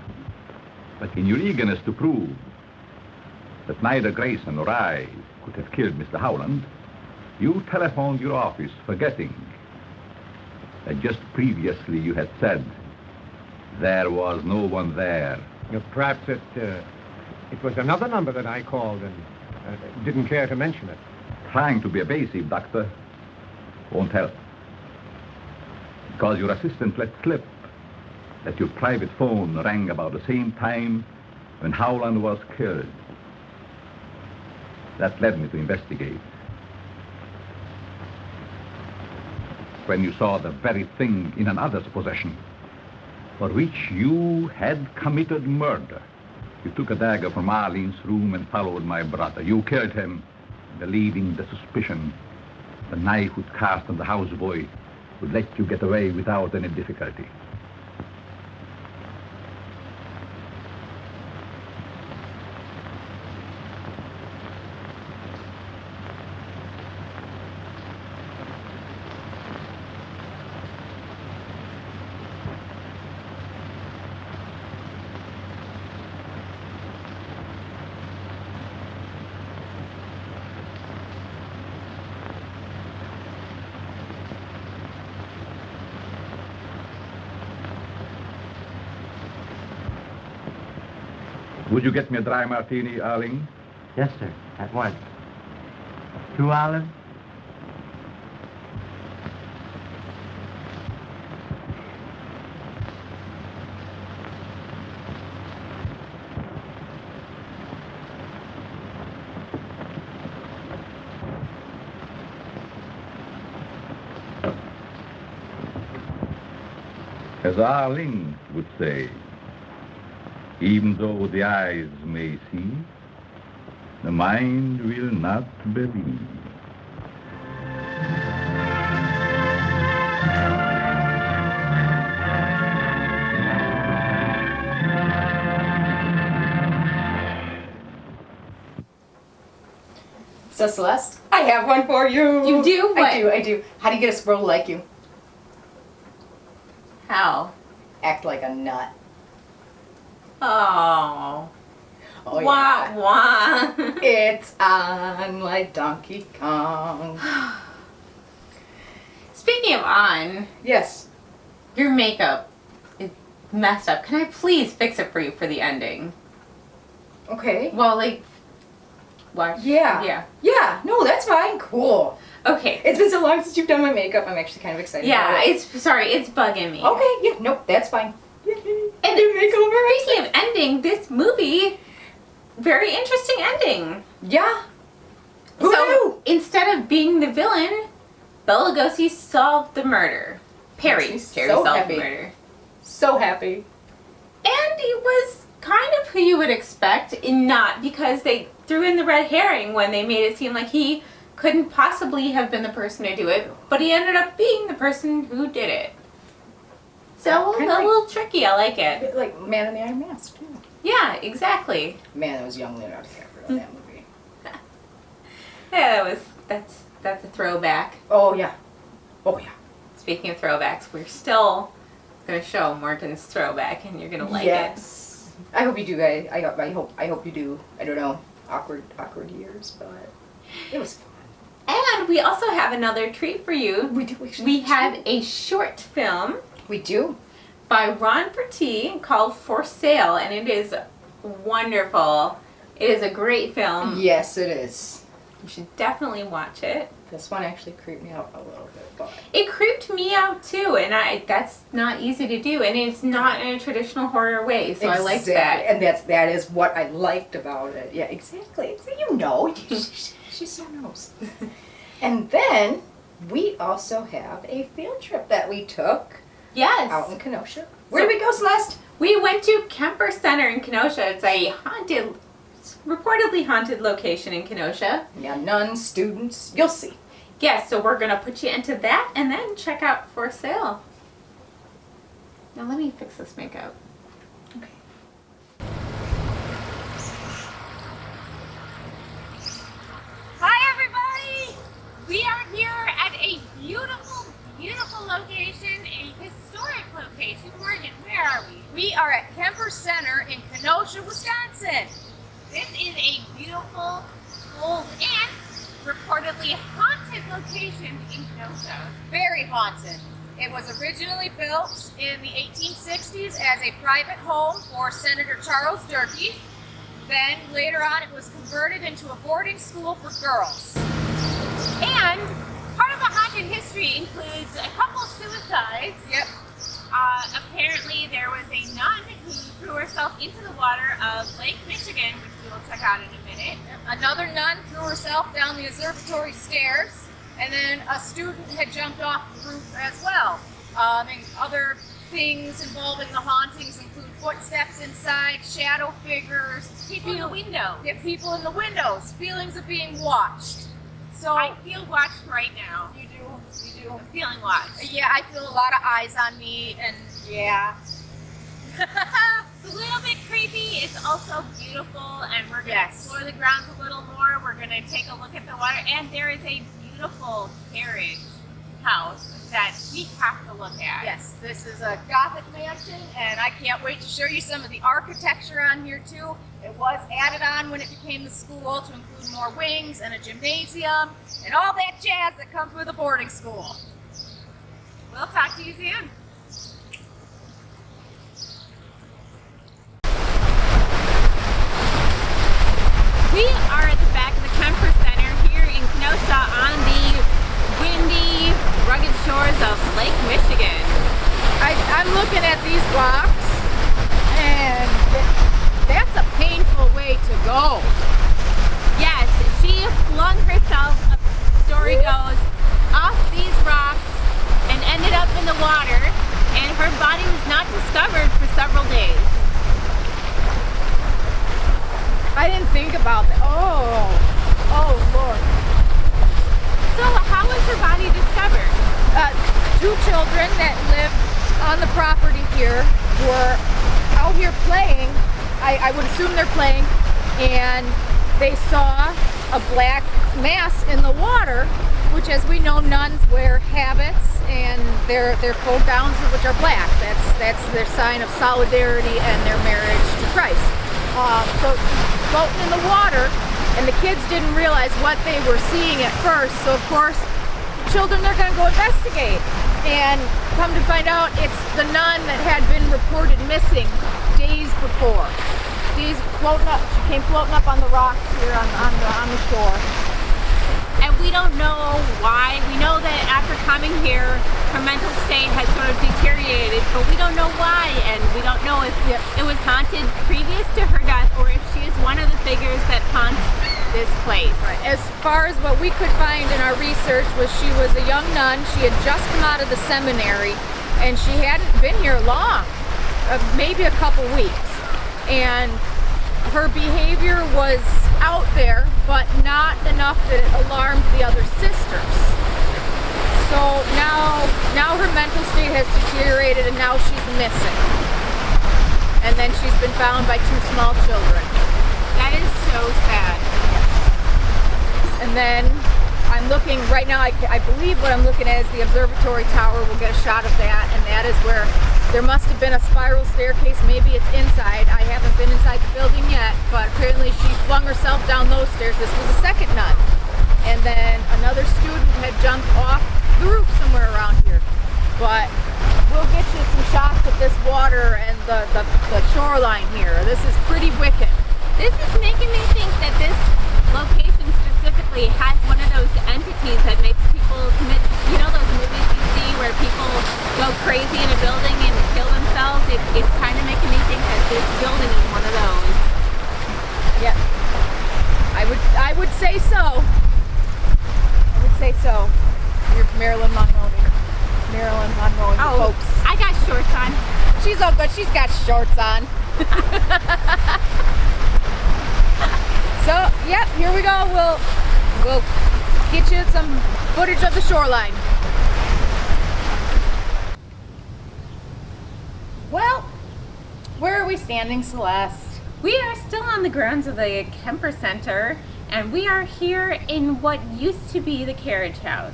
But in your eagerness to prove that neither Grayson nor I could have killed Mr. Howland, you telephoned your office, forgetting that just previously you had said there was no one there. Perhaps it was another number that I called and didn't care to mention it. Trying to be evasive, Doctor, won't help. Because your assistant let slip that your private phone rang about the same time when Howland was killed. That led me to investigate. When you saw the very thing in another's possession for which you had committed murder, you took a dagger from Arlene's room and followed my brother. You killed him, believing the suspicion the knife would cast on the houseboy would let you get away without any difficulty. Would you get me a dry martini, Arling? Yes, sir. At once. 2 olives? As Arling would say, even though the eyes may see, the mind will not believe. So Celeste, I have one for you. You do? What? I do. How do you get a squirrel like you? How? Act like a nut. Oh. Oh, wah, yeah. wah. It's on like Donkey Kong. Speaking of on. Yes. Your makeup is messed up. Can I please fix it for you for the ending? Okay. Well, like, what? Yeah. Yeah. Yeah. No, that's fine. Cool. Okay. It's been so long since you've done my makeup. I'm actually kind of excited. Yeah, about it. it's bugging me. Okay. Yeah. Nope. That's fine. And speaking of ending, this movie, very interesting ending. Yeah. So instead of being the villain, Bela Lugosi solved the murder. Perry so solved happy. the murder. So happy. And he was kind of who you would expect, and not because they threw in the red herring when they made it seem like he couldn't possibly have been the person to do it, but he ended up being the person who did it. So a little tricky. I like it. Like Man in the Iron Mask, too. Yeah, exactly. Man, that was young Leonardo DiCaprio in that movie. Yeah, that's a throwback. Oh yeah. Oh yeah. Speaking of throwbacks, we're still gonna show Morgan's throwback, and you're gonna like it. Yes. I hope you do, guys. I hope you do. I don't know. Awkward years, but it was fun. And we also have another treat for you. We do. We have a short film. We do. By Ron Pertee called For Sale, and it is wonderful. It is a great film. Yes, it is. You should definitely watch it. This one actually creeped me out a little bit, but it creeped me out too, and that's not easy to do, and it's not in a traditional horror way. So I like that. And that is what I liked about it. Yeah, exactly. You know, she so knows. And then we also have a field trip that we took. Yes. Out in Kenosha. Where did we go, Celeste? We went to Kemper Center in Kenosha. It's a reportedly haunted location in Kenosha. Yeah, nuns, students, you'll see. Yes, so we're going to put you into that and then check out For Sale. Now let me fix this makeup. Okay. Hi everybody! We are here at a beautiful location, a historic location. Morgan, where are we? We are at Kemper Center in Kenosha, Wisconsin. This is a beautiful, old, and reportedly haunted location in Kenosha. Very haunted. It was originally built in the 1860s as a private home for Senator Charles Durkee. Then later on it was converted into a boarding school for girls. And part of the haunted history includes a couple suicides. Yep. Apparently there was a nun who threw herself into the water of Lake Michigan, which we will check out in a minute. Another nun threw herself down the observatory stairs, and then a student had jumped off the roof as well. And other things involving the hauntings include footsteps inside, shadow figures, people in the window. Yeah, people in the windows, feelings of being watched. So I feel watched right now. You do? You do? I'm feeling watched. Yeah, I feel a lot of eyes on me, and yeah. It's a little bit creepy. It's also beautiful, and we're going to explore the grounds a little more. We're going to take a look at the water, and there is a beautiful carriage house that we have to look at. Yes, this is a Gothic mansion, and I can't wait to show you some of the architecture on here too. It was added on when it became the school to include more wings and a gymnasium and all that jazz that comes with a boarding school. We'll talk to you soon. flung herself, story goes, off these rocks and ended up in the water, and her body was not discovered for several days. I didn't think about that. Oh Lord. So how was her body discovered? Two children that lived on the property here were out here playing. I would assume they're playing, and they saw a black mass in the water, which, as we know, nuns wear habits and their fold gowns, which are black. That's their sign of solidarity and their marriage to Christ. So floating in the water, and the kids didn't realize what they were seeing at first. So of course, children, they're going to go investigate, and come to find out it's the nun that had been reported missing days before. She's floating up. She came floating up on the rocks here on the shore. And we don't know why. We know that after coming here, her mental state had sort of deteriorated, but we don't know why, and we don't know if it was haunted previous to her death or if she is one of the figures that haunts this place. Right. As far as what we could find in our research was she was a young nun. She had just come out of the seminary, and she hadn't been here long, maybe a couple weeks. And her behavior was out there, but not enough that it alarmed the other sisters. So now her mental state has deteriorated, and now she's missing. And then she's been found by two small children. That is so sad. And then I'm looking right now, I believe what I'm looking at is the observatory tower. We'll get a shot of that, and that is where there must have been a spiral staircase. Maybe it's inside. I haven't been inside the building yet, but apparently she flung herself down those stairs. This was a second nun. And then another student had jumped off the roof somewhere around here. But we'll get you some shots of this water and the shoreline here. This is pretty wicked. This is making me think that this location specifically has one of those entities that makes people commit, you know those movies you see where people go crazy in a building and kill themselves? It's kind of making me think that this building is one of those. Yeah, I would say so. I would say so. You're Marilyn Monroe. Marilyn Monroe and Oh, folks. I got shorts on. She's all good. She's got shorts on. So, yep, here we go. We'll get you some footage of the shoreline. Well, where are we standing, Celeste? We are still on the grounds of the Kemper Center, and we are here in what used to be the carriage house.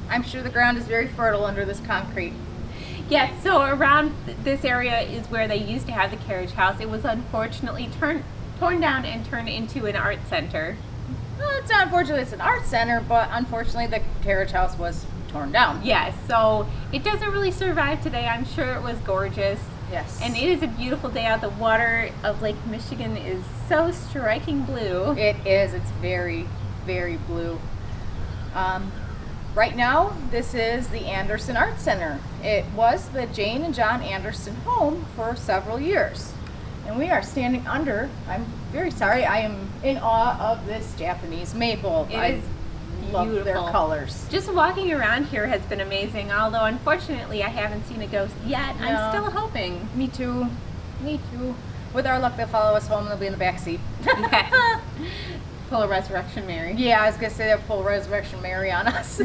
I'm sure the ground is very fertile under this concrete. Yes, so around this area is where they used to have the carriage house. It was unfortunately torn down and turned into an art center. Well, it's not unfortunately it's an art center, but unfortunately the carriage house was torn down. Yes, so it doesn't really survive today. I'm sure it was gorgeous. Yes. And it is a beautiful day out. The water of Lake Michigan is so striking blue. It is. It's very, very blue. Right now, this is the Anderson Art Center. It was the Jane and John Anderson home for several years. And we are standing under, I'm very sorry, I am in awe of this Japanese maple. It is love beautiful. their colors. Just walking around here has been amazing, although unfortunately I haven't seen a ghost yet. No. I'm still hoping. Me too. Me too. With our luck, they'll follow us home and they'll be in the back seat. Yeah. Pull a Resurrection Mary. Yeah, I was going to say they'll pull Resurrection Mary on us.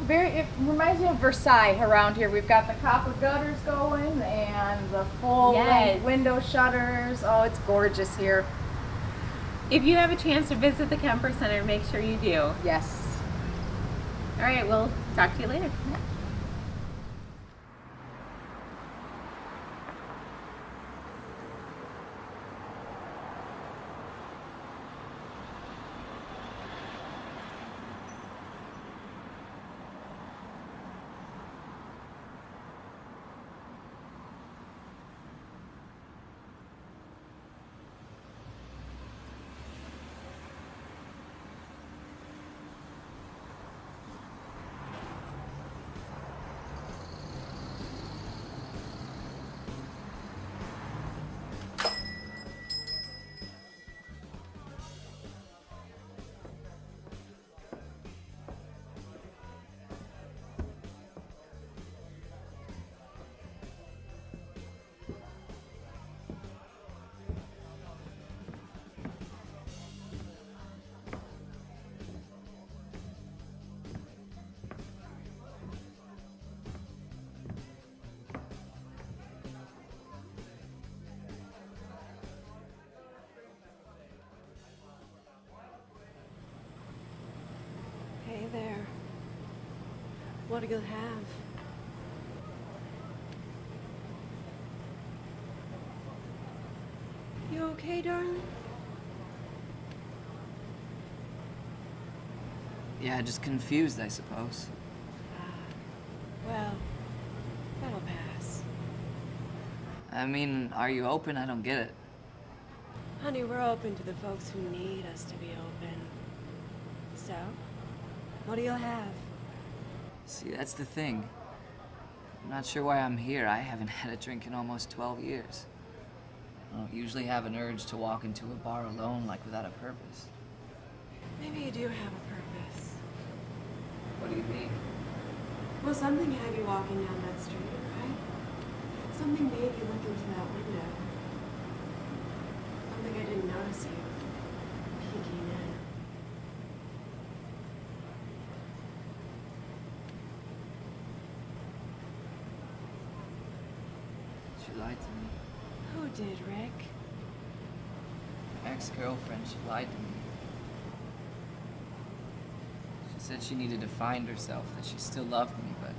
It reminds me of Versailles around here. We've got the copper gutters going and the full length window shutters. Oh, it's gorgeous here. If you have a chance to visit the Kemper Center, make sure you do. Yes. All right, we'll talk to you later. what you'll have. You okay, darling? Yeah, just confused, I suppose. Well, that'll pass. I mean, are you open? I don't get it. Honey, we're open to the folks who need us to be open. So, what do you have? See, that's the thing. I'm not sure why I'm here. I haven't had a drink in almost 12 years. I don't usually have an urge to walk into a bar alone, like without a purpose. Maybe you do have a purpose. What do you mean? Well, something had you walking down that street, right? Something made you look into that window. Something I didn't notice you peeking in. She lied to me. Who did, Rick? My ex-girlfriend, she lied to me. She said she needed to find herself, that she still loved me, but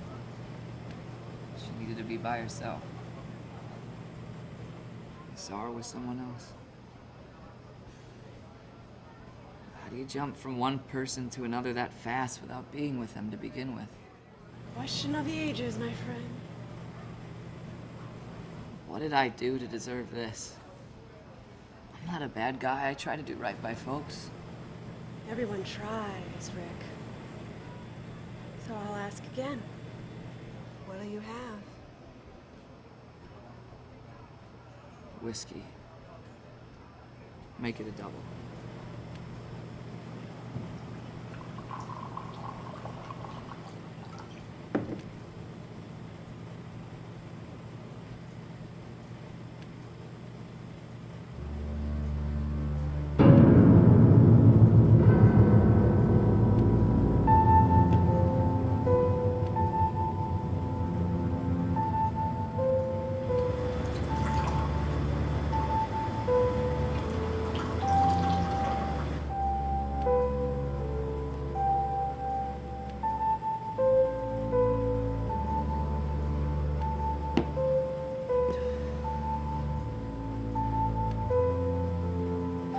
she needed to be by herself. I saw her with someone else. How do you jump from one person to another that fast without being with them to begin with? Question of the ages, my friend. What did I do to deserve this? I'm not a bad guy. I try to do right by folks. Everyone tries, Rick. So I'll ask again. What'll you have? Whiskey. Make it a double.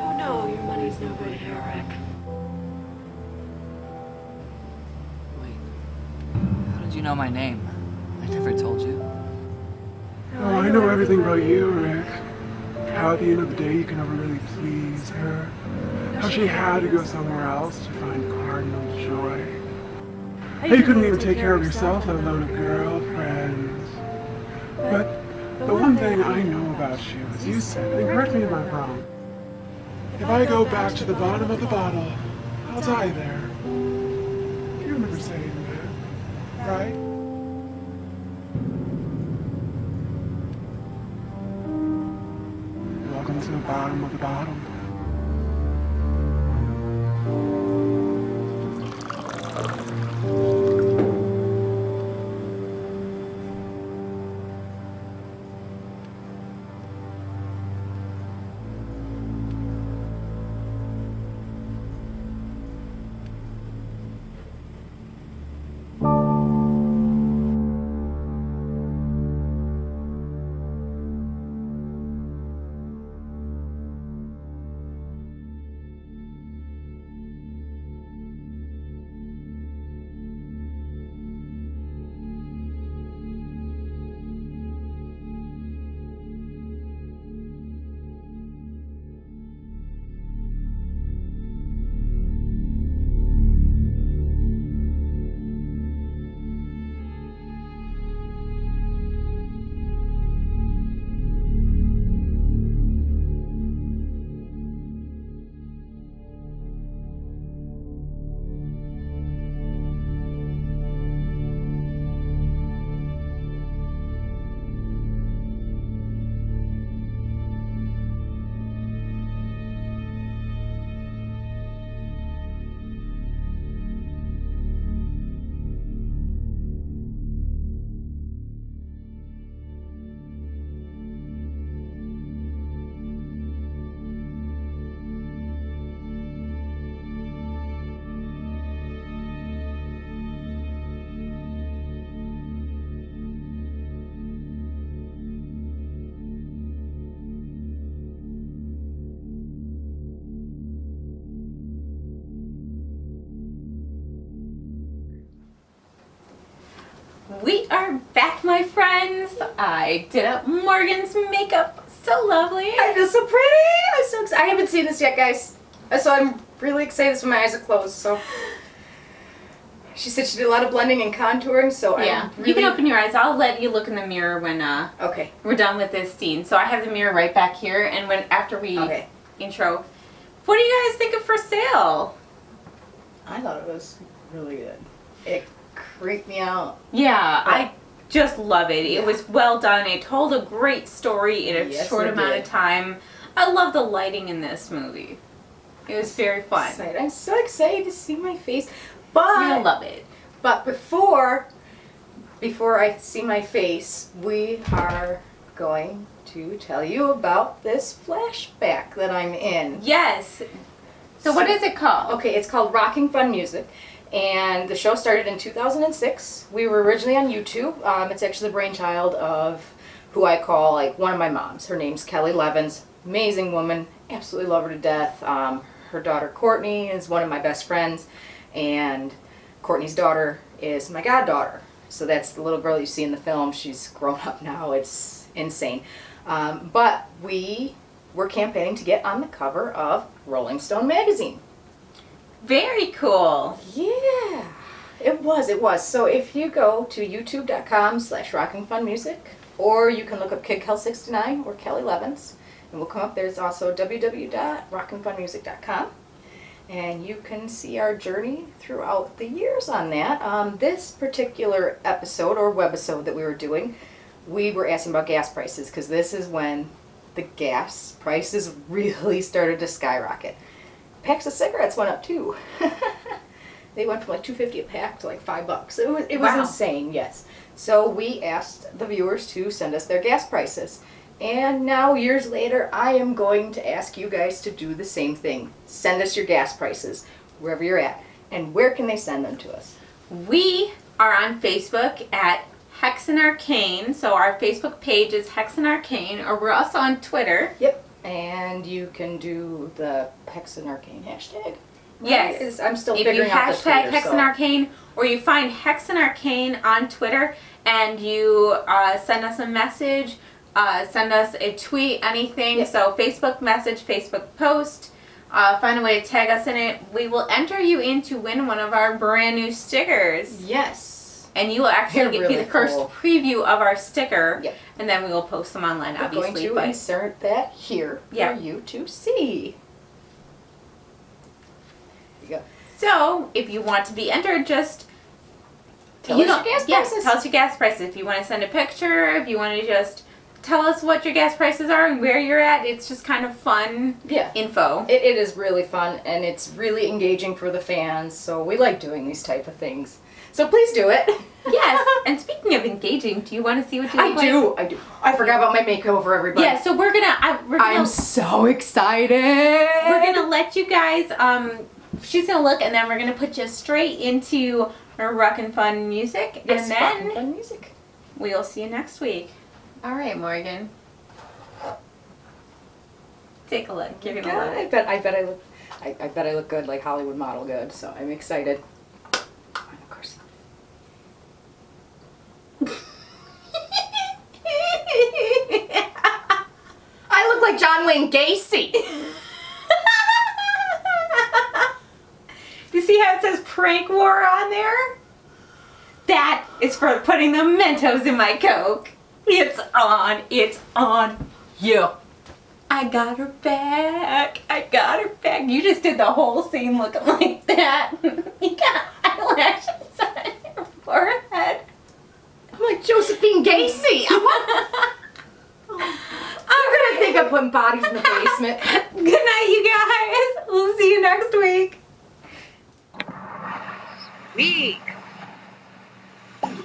Oh no, your money's no good here, Rick. How did you know my name? I never told you. Oh, I know everything about you, Rick. How at the end of the day you can never really please her. How she had to go somewhere else to find cardinal joy. How you couldn't even take care of yourself, let alone a girlfriend. But the one thing I know about you is you said, and correct me if I'm wrong, if I go back to the bottom of the bottle, I'll die there. You remember saying that, right? Welcome to the bottom of the bottle. We are back, my friends. I did up Morgan's makeup. So lovely. I feel so pretty. I'm so excited. I haven't seen this yet, guys. So I'm really excited. This when my eyes are closed. So she said she did a lot of blending and contouring. So yeah, really... you can open your eyes. I'll let you look in the mirror when okay, we're done with this scene. So I have the mirror right back here, and when after we intro, what do you guys think of For Sale? I thought it was really good. It creeped me out. Yeah, I just love it. It was well done. It told a great story in a short amount of time. I love the lighting in this movie. It was very fun. I'm so excited to see my face. But you'll love it. But before I see my face, we are going to tell you about this flashback that I'm in. Yes. So what is it called? Okay, it's called Rocking Fun Music. And the show started in 2006. We were originally on YouTube. It's actually the brainchild of who I call like one of my moms. Her name's Kelly Levins. Amazing woman. Absolutely love her to death. Her daughter Courtney is one of my best friends. And Courtney's daughter is my goddaughter. So that's the little girl you see in the film. She's grown up now. It's insane. But we were campaigning to get on the cover of Rolling Stone magazine. Very cool. Yeah, it was. So if you go to youtube.com/rockingfunmusic, or you can look up KidKel69 or Kelly Levins, and we'll come up. There's also www.rockingfunmusic.com, and you can see our journey throughout the years on that. This particular episode or webisode that we were doing, we were asking about gas prices, because this is when the gas prices really started to skyrocket. Packs of cigarettes went up too. They went from like $2.50 a pack to like $5. It was insane, yes. So we asked the viewers to send us their gas prices. And now, years later, I am going to ask you guys to do the same thing. Send us your gas prices, wherever you're at. And where can they send them to us? We are on Facebook at Hexen Arcane. So our Facebook page is Hexen Arcane, or we're also on Twitter. Yep. And you can do the Hexen Arcane hashtag. Yes. I'm still if figuring out the Twitter. If you hashtag Hexen Arcane, or you find Hexen Arcane on Twitter, and you send us a message, send us a tweet, anything. Yep. So Facebook message, Facebook post, find a way to tag us in it. We will enter you in to win one of our brand new stickers. Yes. And you will actually get the first preview of our sticker, yep. And then we will post them online, obviously. We're going to insert that here for you to see. There you go. So, if you want to be entered, just tell us your gas prices. Tell us your gas prices. If you want to send a picture, if you want to just tell us what your gas prices are and where you're at, it's just kind of fun info. It is really fun, and it's really engaging for the fans, so we like doing these type of things. So please do it. Yes. And speaking of engaging, do you want to see what you look like? I do. I forgot about my makeover, everybody. Yeah, so we're gonna I'm so excited. We're gonna let you guys she's gonna look, and then we're gonna put you straight into our Rockin' Fun Music. Yes, and then Rockin' Fun Music. We'll see you next week. All right, Morgan. Take a look. You're gonna love it. I bet I look good, like Hollywood model good, so I'm excited. I look like John Wayne Gacy. You see how it says prank war on there? That is for putting the Mentos in my Coke. It's on. Yeah. I got her back. You just did the whole scene looking like that. You got eyelashes on your forehead. I'm like Josephine Gacy. I'm gonna think of putting bodies in the basement. Good night, you guys. We'll see you next week. Week.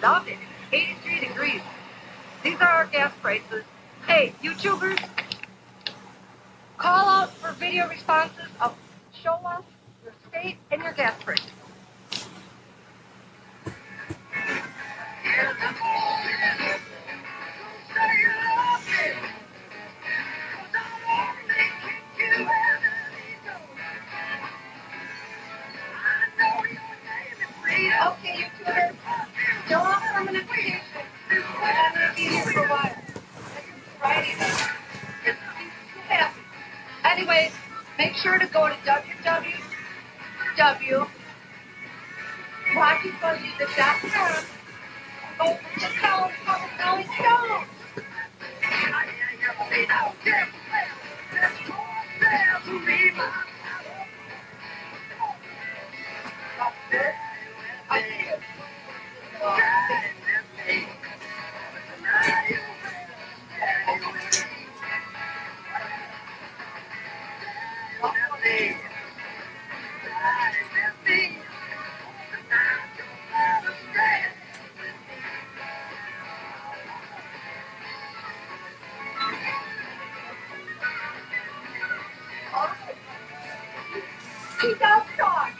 Love it. 83 degrees. These are our gas prices. Hey, YouTubers, call out for video responses of show us your state and your gas prices. Okay, YouTubers, show off permanent Make sure to go to www.rockyfuzzy.com. Go to Colin Jones. He does talk.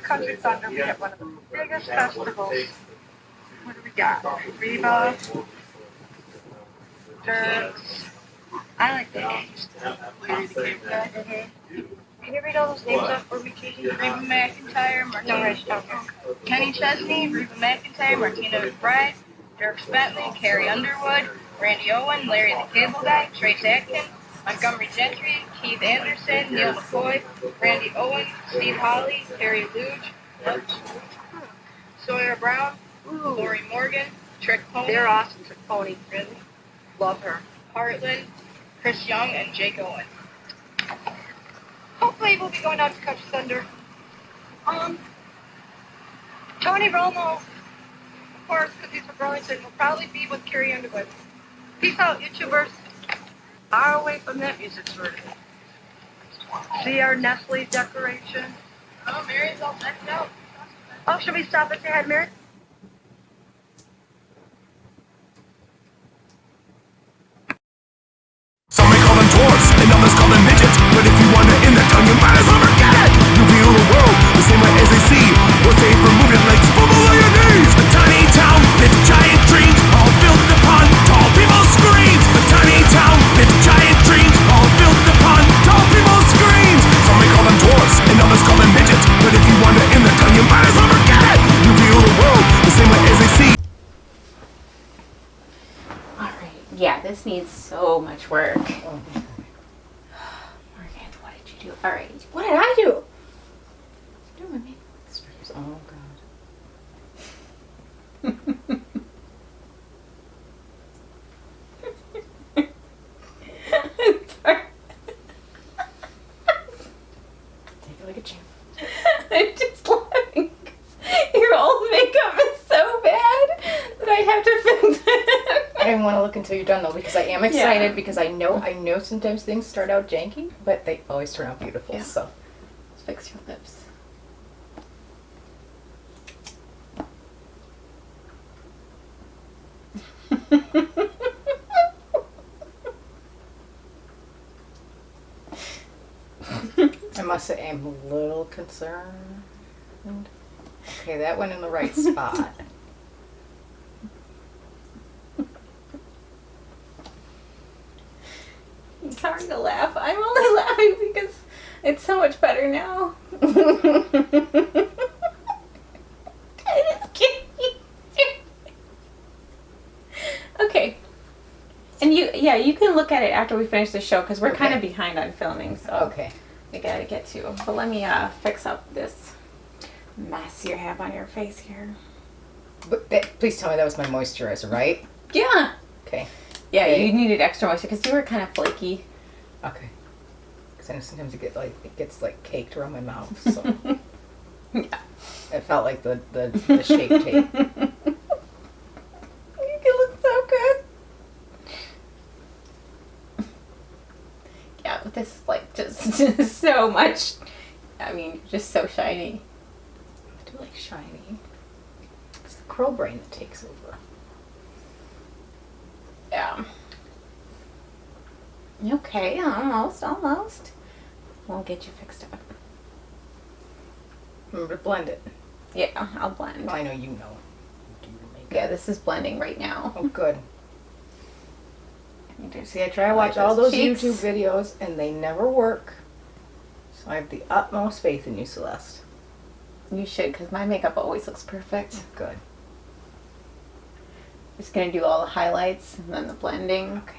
Country Thunder, we have one of the biggest festivals. What do we got? Reba, Dirks. I like the names. Can you read all those names up for me, Katie? Reba McIntyre, Martina Kenny Chesney, Reba McIntyre, Martina McBride, Dirk Bentley, Carrie Underwood, Randy Owen, Larry the Cable Guy, Trace Atkins, Montgomery Gentry, Keith Anderson, Neil McCoy, Randy Owen, Steve Holly, Terry Luge, Sawyer Brown, Lori Morgan, Trick Pony. They're awesome, Trick Pony. Really? Love her. Heartland, Chris Young, and Jake Owen. Hopefully we'll be going out to Country Thunder. Tony Romo, of course, because he's from Burlington, will probably be with Carrie Underwood. Peace out, YouTubers. Far away from that music store. See our Nestle decoration. Oh, Mary's all decked out. Oh, should we stop and say hi to Mary? Some may call them dwarfs, and others call them midgets. But if you wander in their tongue, you might as well forget it. You view the world the same way as they see. What's safe for moving legs, fumble on your knees. A tiny town with giant dreams, all built upon tall people's screams. A tiny town with giant dreams, all built upon tall people's screams. Some may call them dwarfs, and others call them midgets. But if you wander in their tongue, you might as well forget it. You view the world the same way as they see. Yeah, this needs so much work. Morgan, what did you do? All right. What did I do? What's doing me? Oh, God. Take it like a champ. I'm just laughing. Your old makeup is so bad that I have to fix it. I didn't want to look until you're done though, because I am excited, because I know sometimes things start out janky, but they always turn out beautiful. Yeah. So let's fix your lips. I must say I'm a little concerned. Okay, that went in the right spot. It's hard to laugh. I'm only laughing because it's so much better now. Okay. And you can look at it after we finish the show because we're kind of behind on filming, so okay, we gotta get to. But let me fix up this mess you have on your face here. But please tell me that was my moisturizer, right? Yeah. Okay. Yeah, you needed extra moisture because you were kind of flaky. Okay. Because I know sometimes it gets like caked around my mouth. So yeah, it felt like the shape tape. You look so good. Yeah, but this is like just so much. I mean, just so shiny. I do like shiny. It's the curl brain that takes over. Okay, almost. We'll get you fixed up. Remember to blend it. Yeah, I'll blend. Well, I know you know. Yeah, this is blending right now. Oh, good. See, I try to watch all those YouTube videos, and they never work. So I have the utmost faith in you, Celeste. You should, because my makeup always looks perfect. Good. Just gonna do all the highlights and then the blending. Okay.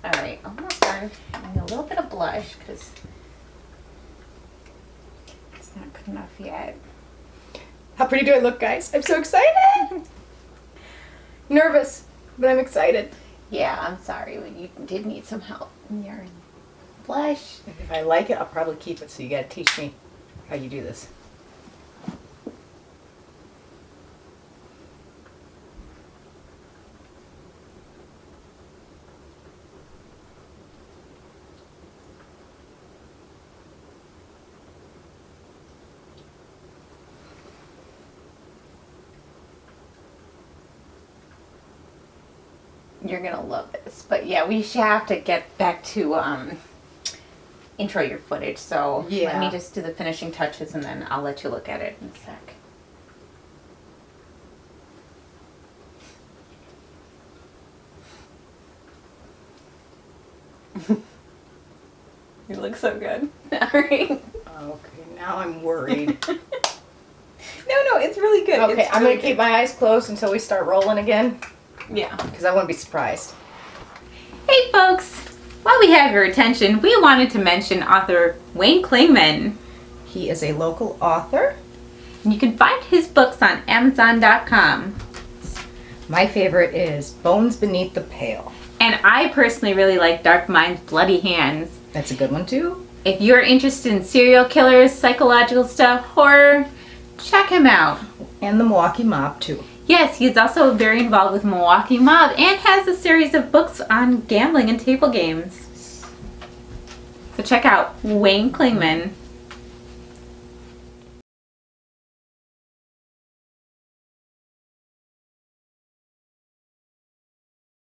All right, almost done. And a little bit of blush, because it's not good enough yet. How pretty do I look, guys? I'm so excited! Nervous, but I'm excited. Yeah, I'm sorry, but you did need some help. You're blush. If I like it, I'll probably keep it, so you gotta teach me how you do this. You're gonna love this. But yeah, we should have to get back to intro your footage. So let me just do the finishing touches and then I'll let you look at it in a sec. You look so good. Alright. Okay, now I'm worried. No, it's really good. Okay, It's I'm really gonna keep my eyes closed until we start rolling again. Yeah. Because I wouldn't be surprised. Hey folks! While we have your attention, we wanted to mention author Wayne Klingman. He is a local author. You can find his books on Amazon.com. My favorite is Bones Beneath the Pale. And I personally really like Dark Mind's Bloody Hands. That's a good one too. If you're interested in serial killers, psychological stuff, horror, check him out. And the Milwaukee Mob too. Yes, he's also very involved with Milwaukee Mob and has a series of books on gambling and table games. So check out Wayne Klingman.